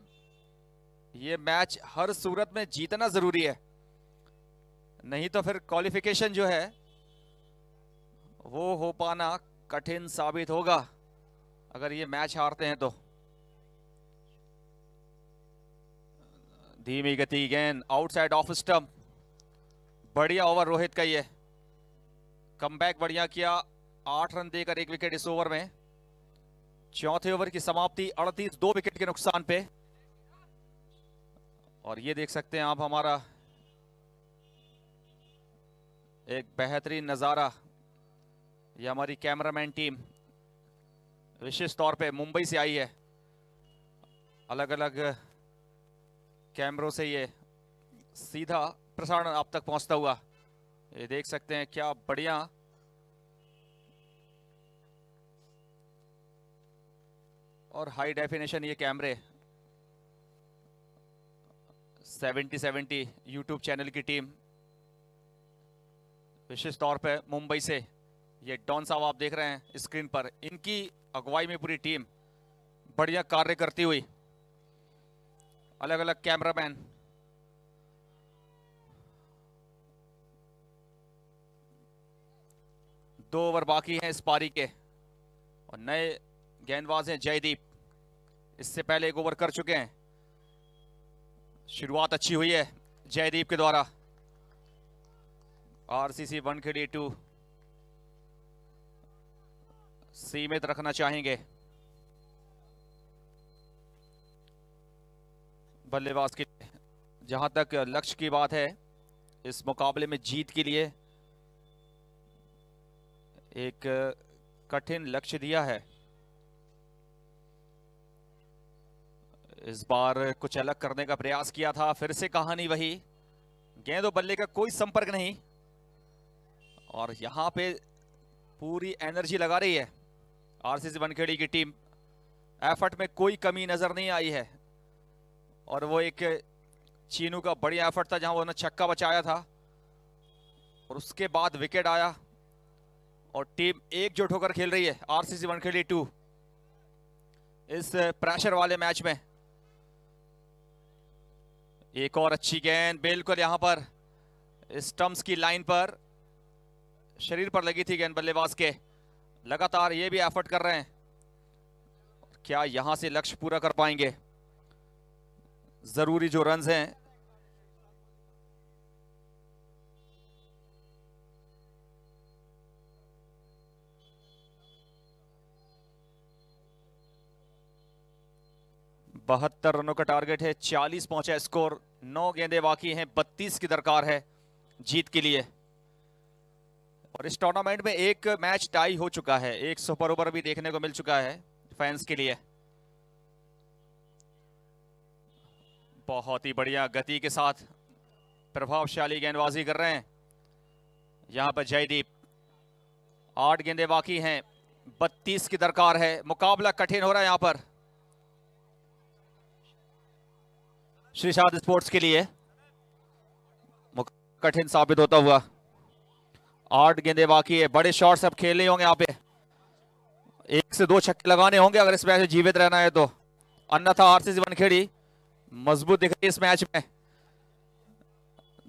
ये मैच हर सूरत में जीतना जरूरी है, नहीं तो फिर क्वालिफिकेशन जो है वो हो पाना कठिन साबित होगा अगर ये मैच हारते हैं तो। धीमी गति गेंद आउटसाइड ऑफ स्टंप। बढ़िया ओवर रोहित का ये, कमबैक बढ़िया किया, 8 रन देकर 1 विकेट इस ओवर में। चौथे ओवर की समाप्ति 38 2 विकेट के नुकसान पे। और ये देख सकते हैं आप हमारा एक बेहतरीन नजारा ये हमारी कैमरामैन टीम विशेष तौर पे मुंबई से आई है, अलग अलग कैमरों से ये सीधा प्रसारण आप तक पहुंचता हुआ। ये देख सकते हैं क्या बढ़िया और हाई डेफिनेशन ये कैमरे। 7070 यूट्यूब चैनल की टीम विशेष तौर पे मुंबई से, ये डॉन साहब आप देख रहे हैं स्क्रीन पर, इनकी अगुवाई में पूरी टीम बढ़िया कार्य करती हुई, अलग अलग कैमरामैन। दो ओवर बाकी हैं इस पारी के और नए गेंदबाज हैं जयदीप, इससे पहले एक ओवर कर चुके हैं। शुरुआत अच्छी हुई है जयदीप के द्वारा। आरसीसी 1 सीमित रखना चाहेंगे बल्लेबाज के लिए। जहां तक लक्ष्य की बात है, इस मुकाबले में जीत के लिए एक कठिन लक्ष्य दिया है। इस बार कुछ अलग करने का प्रयास किया था, फिर से कहानी वही, गेंद और बल्ले का कोई संपर्क नहीं और यहां पे पूरी एनर्जी लगा रही है आरसीसी बनखेड़ी की टीम। एफर्ट में कोई कमी नजर नहीं आई है और वो एक चीनू का बढ़िया एफर्ट था जहां उन्होंने छक्का बचाया था और उसके बाद विकेट आया और टीम एकजुट होकर खेल रही है आरसीसी बनखेड़ी 2 इस प्रेशर वाले मैच में। एक और अच्छी गेंद बिल्कुल यहां पर स्टंप्स की लाइन पर, शरीर पर लगी थी गेंद बल्लेबाज के। लगातार ये भी एफर्ट कर रहे हैं, क्या यहां से लक्ष्य पूरा कर पाएंगे? जरूरी जो रन्स हैं बहत्तर रनों का टारगेट है, 40 पहुंचा स्कोर, 9 गेंदें बाकी हैं, 32 की दरकार है जीत के लिए। और इस टूर्नामेंट में एक मैच टाई हो चुका है, एक सुपर ओवर भी देखने को मिल चुका है फैंस के लिए। बहुत ही बढ़िया गति के साथ प्रभावशाली गेंदबाजी कर रहे हैं यहां पर जयदीप। 8 गेंदें बाकी हैं, 32 की दरकार है, मुकाबला कठिन हो रहा है यहां पर श्रीशाद स्पोर्ट्स के लिए, कठिन साबित होता हुआ। 8 गेंदें बाकी है, बड़े शॉट्स अब खेलने होंगे यहाँ पे, 1 से 2 छक्के लगाने होंगे अगर इस मैच में जीवित रहना है तो, अन्यथा आरसीसी बनखेड़ी मजबूत दिख रही है इस मैच में।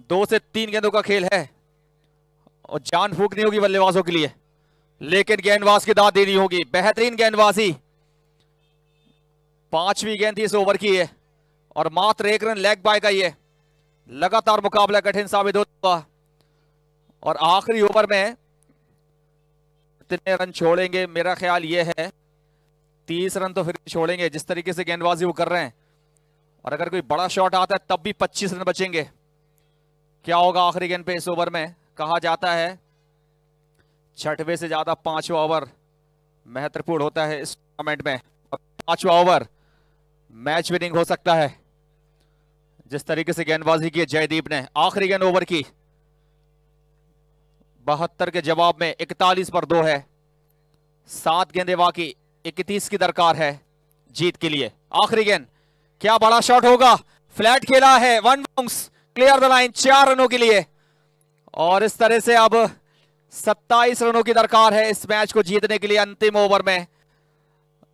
2 से 3 गेंदों का खेल है और जान फूकनी होगी बल्लेबाजों के लिए, लेकिन गेंदबाज की दाद देनी होगी। बेहतरीन गेंदबाजी, 5वीं गेंद थी इस ओवर की है और मात्र 1 रन लेग बाय का ये। लगातार मुकाबला कठिन साबित होता हुआ और आखिरी ओवर में कितने रन छोड़ेंगे, मेरा ख्याल ये है 30 रन तो फिर छोड़ेंगे जिस तरीके से गेंदबाजी वो कर रहे हैं। और अगर कोई बड़ा शॉट आता है तब भी 25 रन बचेंगे। क्या होगा आखिरी गेंद पे इस ओवर में? कहा जाता है 6वें से ज्यादा 5वां ओवर महत्वपूर्ण होता है इस टूर्नामेंट में और 5वां ओवर मैच विनिंग हो सकता है। जिस तरीके से गेंदबाजी की जयदीप ने, आखिरी गेंद ओवर की 72 के जवाब में 41 पर 2 है, 7 गेंदें बाकी, 31 की दरकार है जीत के लिए। आखिरी गेंद, क्या बड़ा शॉट होगा, फ्लैट खेला है, 1 बाउंस, क्लियर द लाइन, 4 रनों के लिए। और इस तरह से अब 27 रनों की दरकार है इस मैच को जीतने के लिए अंतिम ओवर में।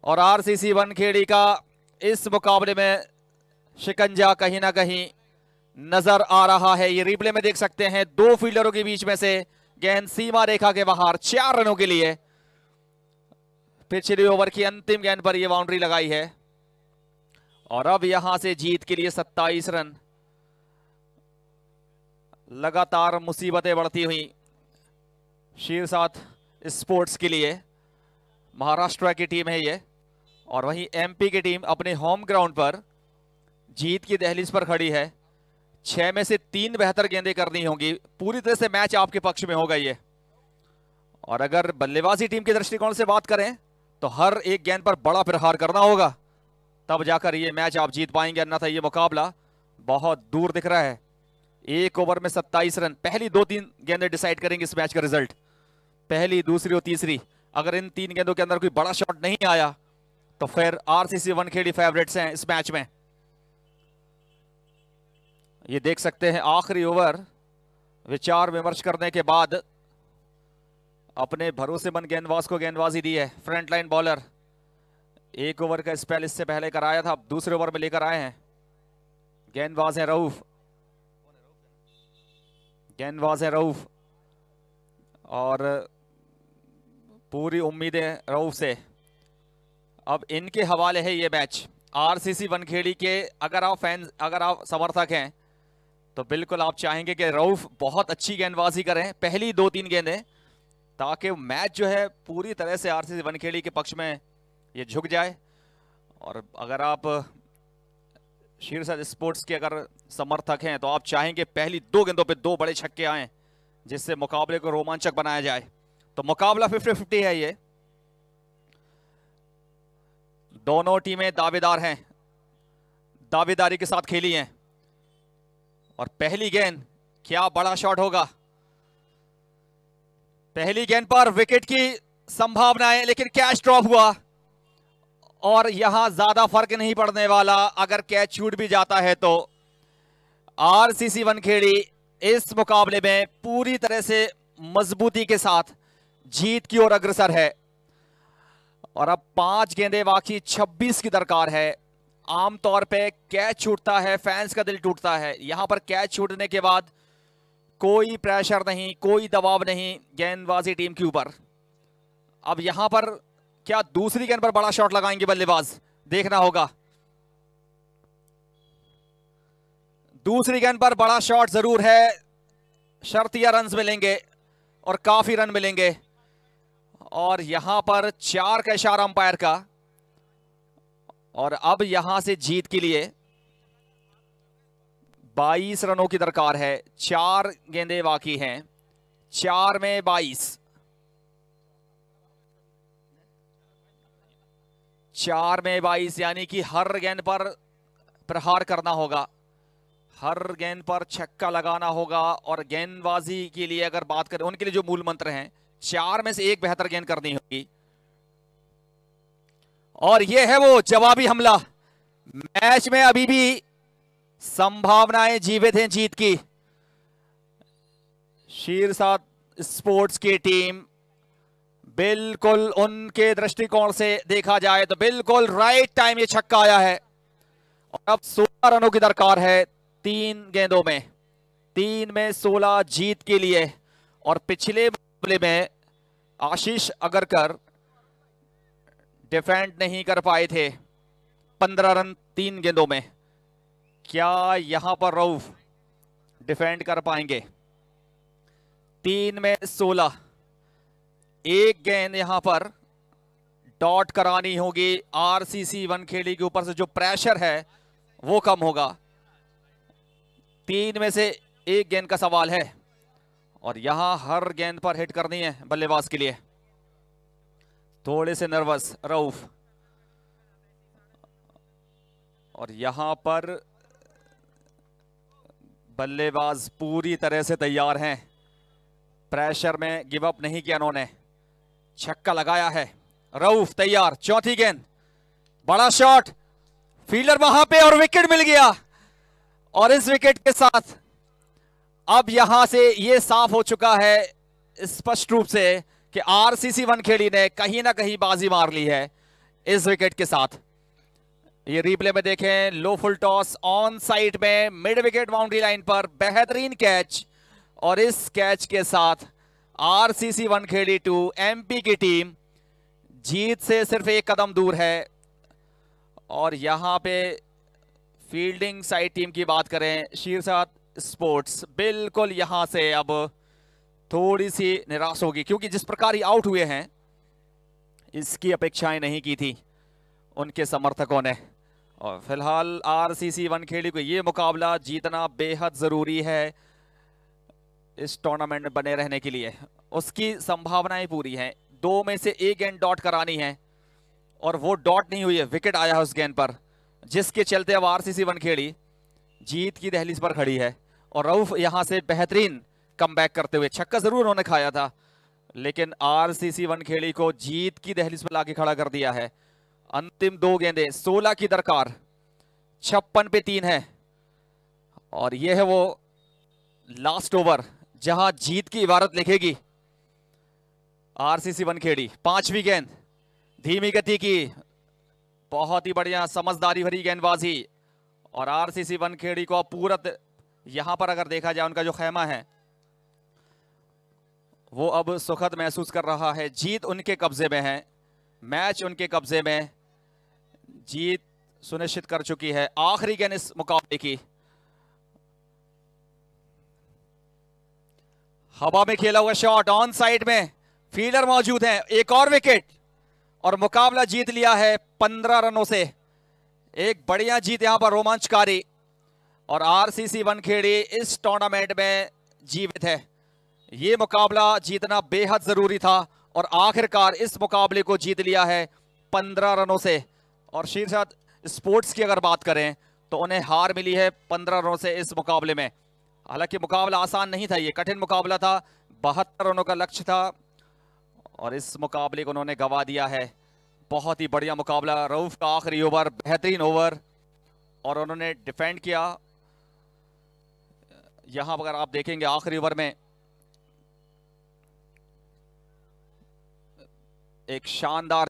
और आरसीसी बनखेड़ी का इस मुकाबले में शिकंजा कहीं ना कहीं नजर आ रहा है। ये रिप्ले में देख सकते हैं, 2 फील्डरों के बीच में से गेंद सीमा रेखा के बाहर, 4 रनों के लिए। पिछले ओवर की अंतिम गेंद पर यह बाउंड्री लगाई है और अब यहां से जीत के लिए 27 रन। लगातार मुसीबतें बढ़ती हुई शीरसाद स्पोर्ट्स के लिए। महाराष्ट्र की टीम है ये और वहीं एमपी की टीम अपने होम ग्राउंड पर जीत की दहलीज पर खड़ी है। 6 में से 3 बेहतर गेंदें करनी होंगी, पूरी तरह से मैच आपके पक्ष में होगा ये। और अगर बल्लेबाजी टीम के दृष्टिकोण से बात करें तो हर एक गेंद पर बड़ा प्रहार करना होगा, तब जाकर ये मैच आप जीत पाएंगे, अन्यथा ये मुकाबला बहुत दूर दिख रहा है। एक ओवर में 27 रन, पहली 2-3 गेंदें डिसाइड करेंगे इस मैच का रिजल्ट, पहली, दूसरी और तीसरी। अगर इन 3 गेंदों के अंदर कोई बड़ा शॉट नहीं आया तो फिर आरसीसी वनखेड़ी फेवरेट्स हैं इस मैच में। ये देख सकते हैं आखिरी ओवर विचार विमर्श करने के बाद अपने भरोसेमंद गेंदबाज को गेंदबाजी दी है फ्रंटलाइन बॉलर। 1 ओवर का स्पेल इससे पहले कराया था, अब दूसरे ओवर में लेकर आए हैं। गेंदबाज है रऊफ, गेंदबाज है रऊफ और पूरी उम्मीद है रऊफ से। अब इनके हवाले है ये मैच आरसीसी वनखेड़ी के। अगर आप फैंस, अगर आप समर्थक हैं तो बिल्कुल आप चाहेंगे कि रऊफ बहुत अच्छी गेंदबाजी करें पहली 2-3 गेंदें, ताकि मैच जो है पूरी तरह से आरसीसी वनखेड़ी के पक्ष में ये झुक जाए। और अगर आप शीर्षद स्पोर्ट्स के अगर समर्थक हैं तो आप चाहेंगे पहली 2 गेंदों पे 2 बड़े छक्के आएं, जिससे मुकाबले को रोमांचक बनाया जाए। तो मुकाबला 50-50 है। ये दोनों टीमें दावेदार हैं, दावेदारी के साथ खेली हैं। और पहली गेंद, क्या बड़ा शॉट होगा। पहली गेंद पर विकेट की संभावना है, लेकिन कैच ड्रॉप हुआ और यहां ज्यादा फर्क नहीं पड़ने वाला। अगर कैच छूट भी जाता है तो आरसीसी वनखेड़ी इस मुकाबले में पूरी तरह से मजबूती के साथ जीत की ओर अग्रसर है। और अब 5 गेंदें बाकी, 26 की दरकार है। आमतौर पे कैच छूटता है, फैंस का दिल टूटता है। यहां पर कैच छूटने के बाद कोई प्रेशर नहीं, कोई दबाव नहीं गेंदबाजी टीम के ऊपर। अब यहां पर क्या दूसरी गेंद पर बड़ा शॉट लगाएंगे बल्लेबाज, देखना होगा। दूसरी गेंद पर बड़ा शॉट जरूर है, शर्तिया रन्स मिलेंगे और काफी रन मिलेंगे। और यहां पर 4 का इशारा अंपायर का। और अब यहां से जीत के लिए 22 रनों की दरकार है। 4 गेंदें बाकी हैं, 4 में 22, 4 में 22, यानी कि हर गेंद पर प्रहार करना होगा, हर गेंद पर छक्का लगाना होगा। और गेंदबाजी के लिए अगर बात करें, उनके लिए जो मूल मंत्र हैं, 4 में से 1 बेहतर गेंद करनी होगी। और यह है वो जवाबी हमला। मैच में अभी भी संभावनाएं जीवित हैं जीत की। शीर्षद स्पोर्ट्स की टीम बिल्कुल, उनके दृष्टिकोण से देखा जाए तो बिल्कुल राइट टाइम ये छक्का आया है। और अब 16 रनों की दरकार है 3 गेंदों में, 3 में 16 जीत के लिए। और पिछले मुकाबले में आशीष अगरकर डिफेंड नहीं कर पाए थे, 15 रन 3 गेंदों में। क्या यहां पर रऊफ डिफेंड कर पाएंगे? 3 में 16, 1 गेंद यहां पर डॉट करानी होगी। आरसीसी वनखेड़ी के ऊपर से जो प्रेशर है वो कम होगा। 3 में से 1 गेंद का सवाल है और यहां हर गेंद पर हिट करनी है बल्लेबाज के लिए। थोड़े से नर्वस रऊफ। और यहां पर बल्लेबाज पूरी तरह से तैयार हैं, प्रेशर में गिव अप नहीं किया उन्होंने। छक्का लगाया है, रऊफ तैयार। चौथी गेंद, बड़ा शॉट, फील्डर वहां पे और विकेट मिल गया। और इस विकेट के साथ अब यहां से यह साफ हो चुका है स्पष्ट रूप से कि आरसीसी वनखेड़ी ने कहीं ना कहीं बाजी मार ली है इस विकेट के साथ। ये रिप्ले में देखें, लो फुल टॉस ऑन साइड में मिड विकेट बाउंड्री लाइन पर बेहतरीन कैच। और इस कैच के साथ आरसीसी वनखेड़ी 2 एमपी की टीम जीत से सिर्फ 1 कदम दूर है। और यहां पे फील्डिंग साइड टीम की बात करें, शीर्षद स्पोर्ट्स बिल्कुल यहां से अब थोड़ी सी निराश होगी, क्योंकि जिस प्रकार ही आउट हुए हैं इसकी अपेक्षाएं नहीं की थी उनके समर्थकों ने। और फिलहाल आरसीसी वनखेड़ी को ये मुकाबला जीतना बेहद जरूरी है इस टूर्नामेंट में बने रहने के लिए। उसकी संभावनाएं पूरी हैं। 2 में से 1 गेंद डॉट करानी है और वो डॉट नहीं हुई है, विकेट आया है उस गेंद पर, जिसके चलते अब आरसीसी वनखेड़ी जीत की दहलीज पर खड़ी है। और रऊफ यहां से बेहतरीन कमबैक करते हुए, छक्का जरूर उन्होंने खाया था लेकिन आरसीसी वनखेड़ी को जीत की दहलीज पर लाके खड़ा कर दिया है। अंतिम 2 गेंदें, 16 की दरकार, 56 पे 3 है और यह है वो लास्ट ओवर जहां जीत की इबारत लिखेगी आरसीसी वनखेड़ी। 5वीं गेंद, धीमी गति की, बहुत ही बढ़िया समझदारी भरी गेंदबाजी और आरसीसी वनखेड़ी को पूरा यहां पर अगर देखा जाए उनका जो खेमा है वो अब सुखद महसूस कर रहा है। जीत उनके कब्जे में है, मैच उनके कब्जे में, जीत सुनिश्चित कर चुकी है। आखिरी गेंद इस मुकाबले की, हवा में खेला हुआ शॉट, ऑन साइड में फील्डर मौजूद है, एक और विकेट और मुकाबला जीत लिया है 15 रनों से। एक बढ़िया जीत यहां पर रोमांचकारी और आरसीसी वनखेड़ी इस टूर्नामेंट में जीवित है। ये मुकाबला जीतना बेहद जरूरी था और आखिरकार इस मुकाबले को जीत लिया है 15 रनों से। और शीर्षद स्पोर्ट्स की अगर बात करें तो उन्हें हार मिली है 15 रनों से इस मुकाबले में। हालांकि मुकाबला आसान नहीं था, ये कठिन मुकाबला था, 72 रनों का लक्ष्य था और इस मुकाबले को उन्होंने गंवा दिया है। बहुत ही बढ़िया मुकाबला, रऊफ का आखिरी ओवर बेहतरीन ओवर और उन्होंने डिफेंड किया। यहां अगर आप देखेंगे आखिरी ओवर में एक शानदार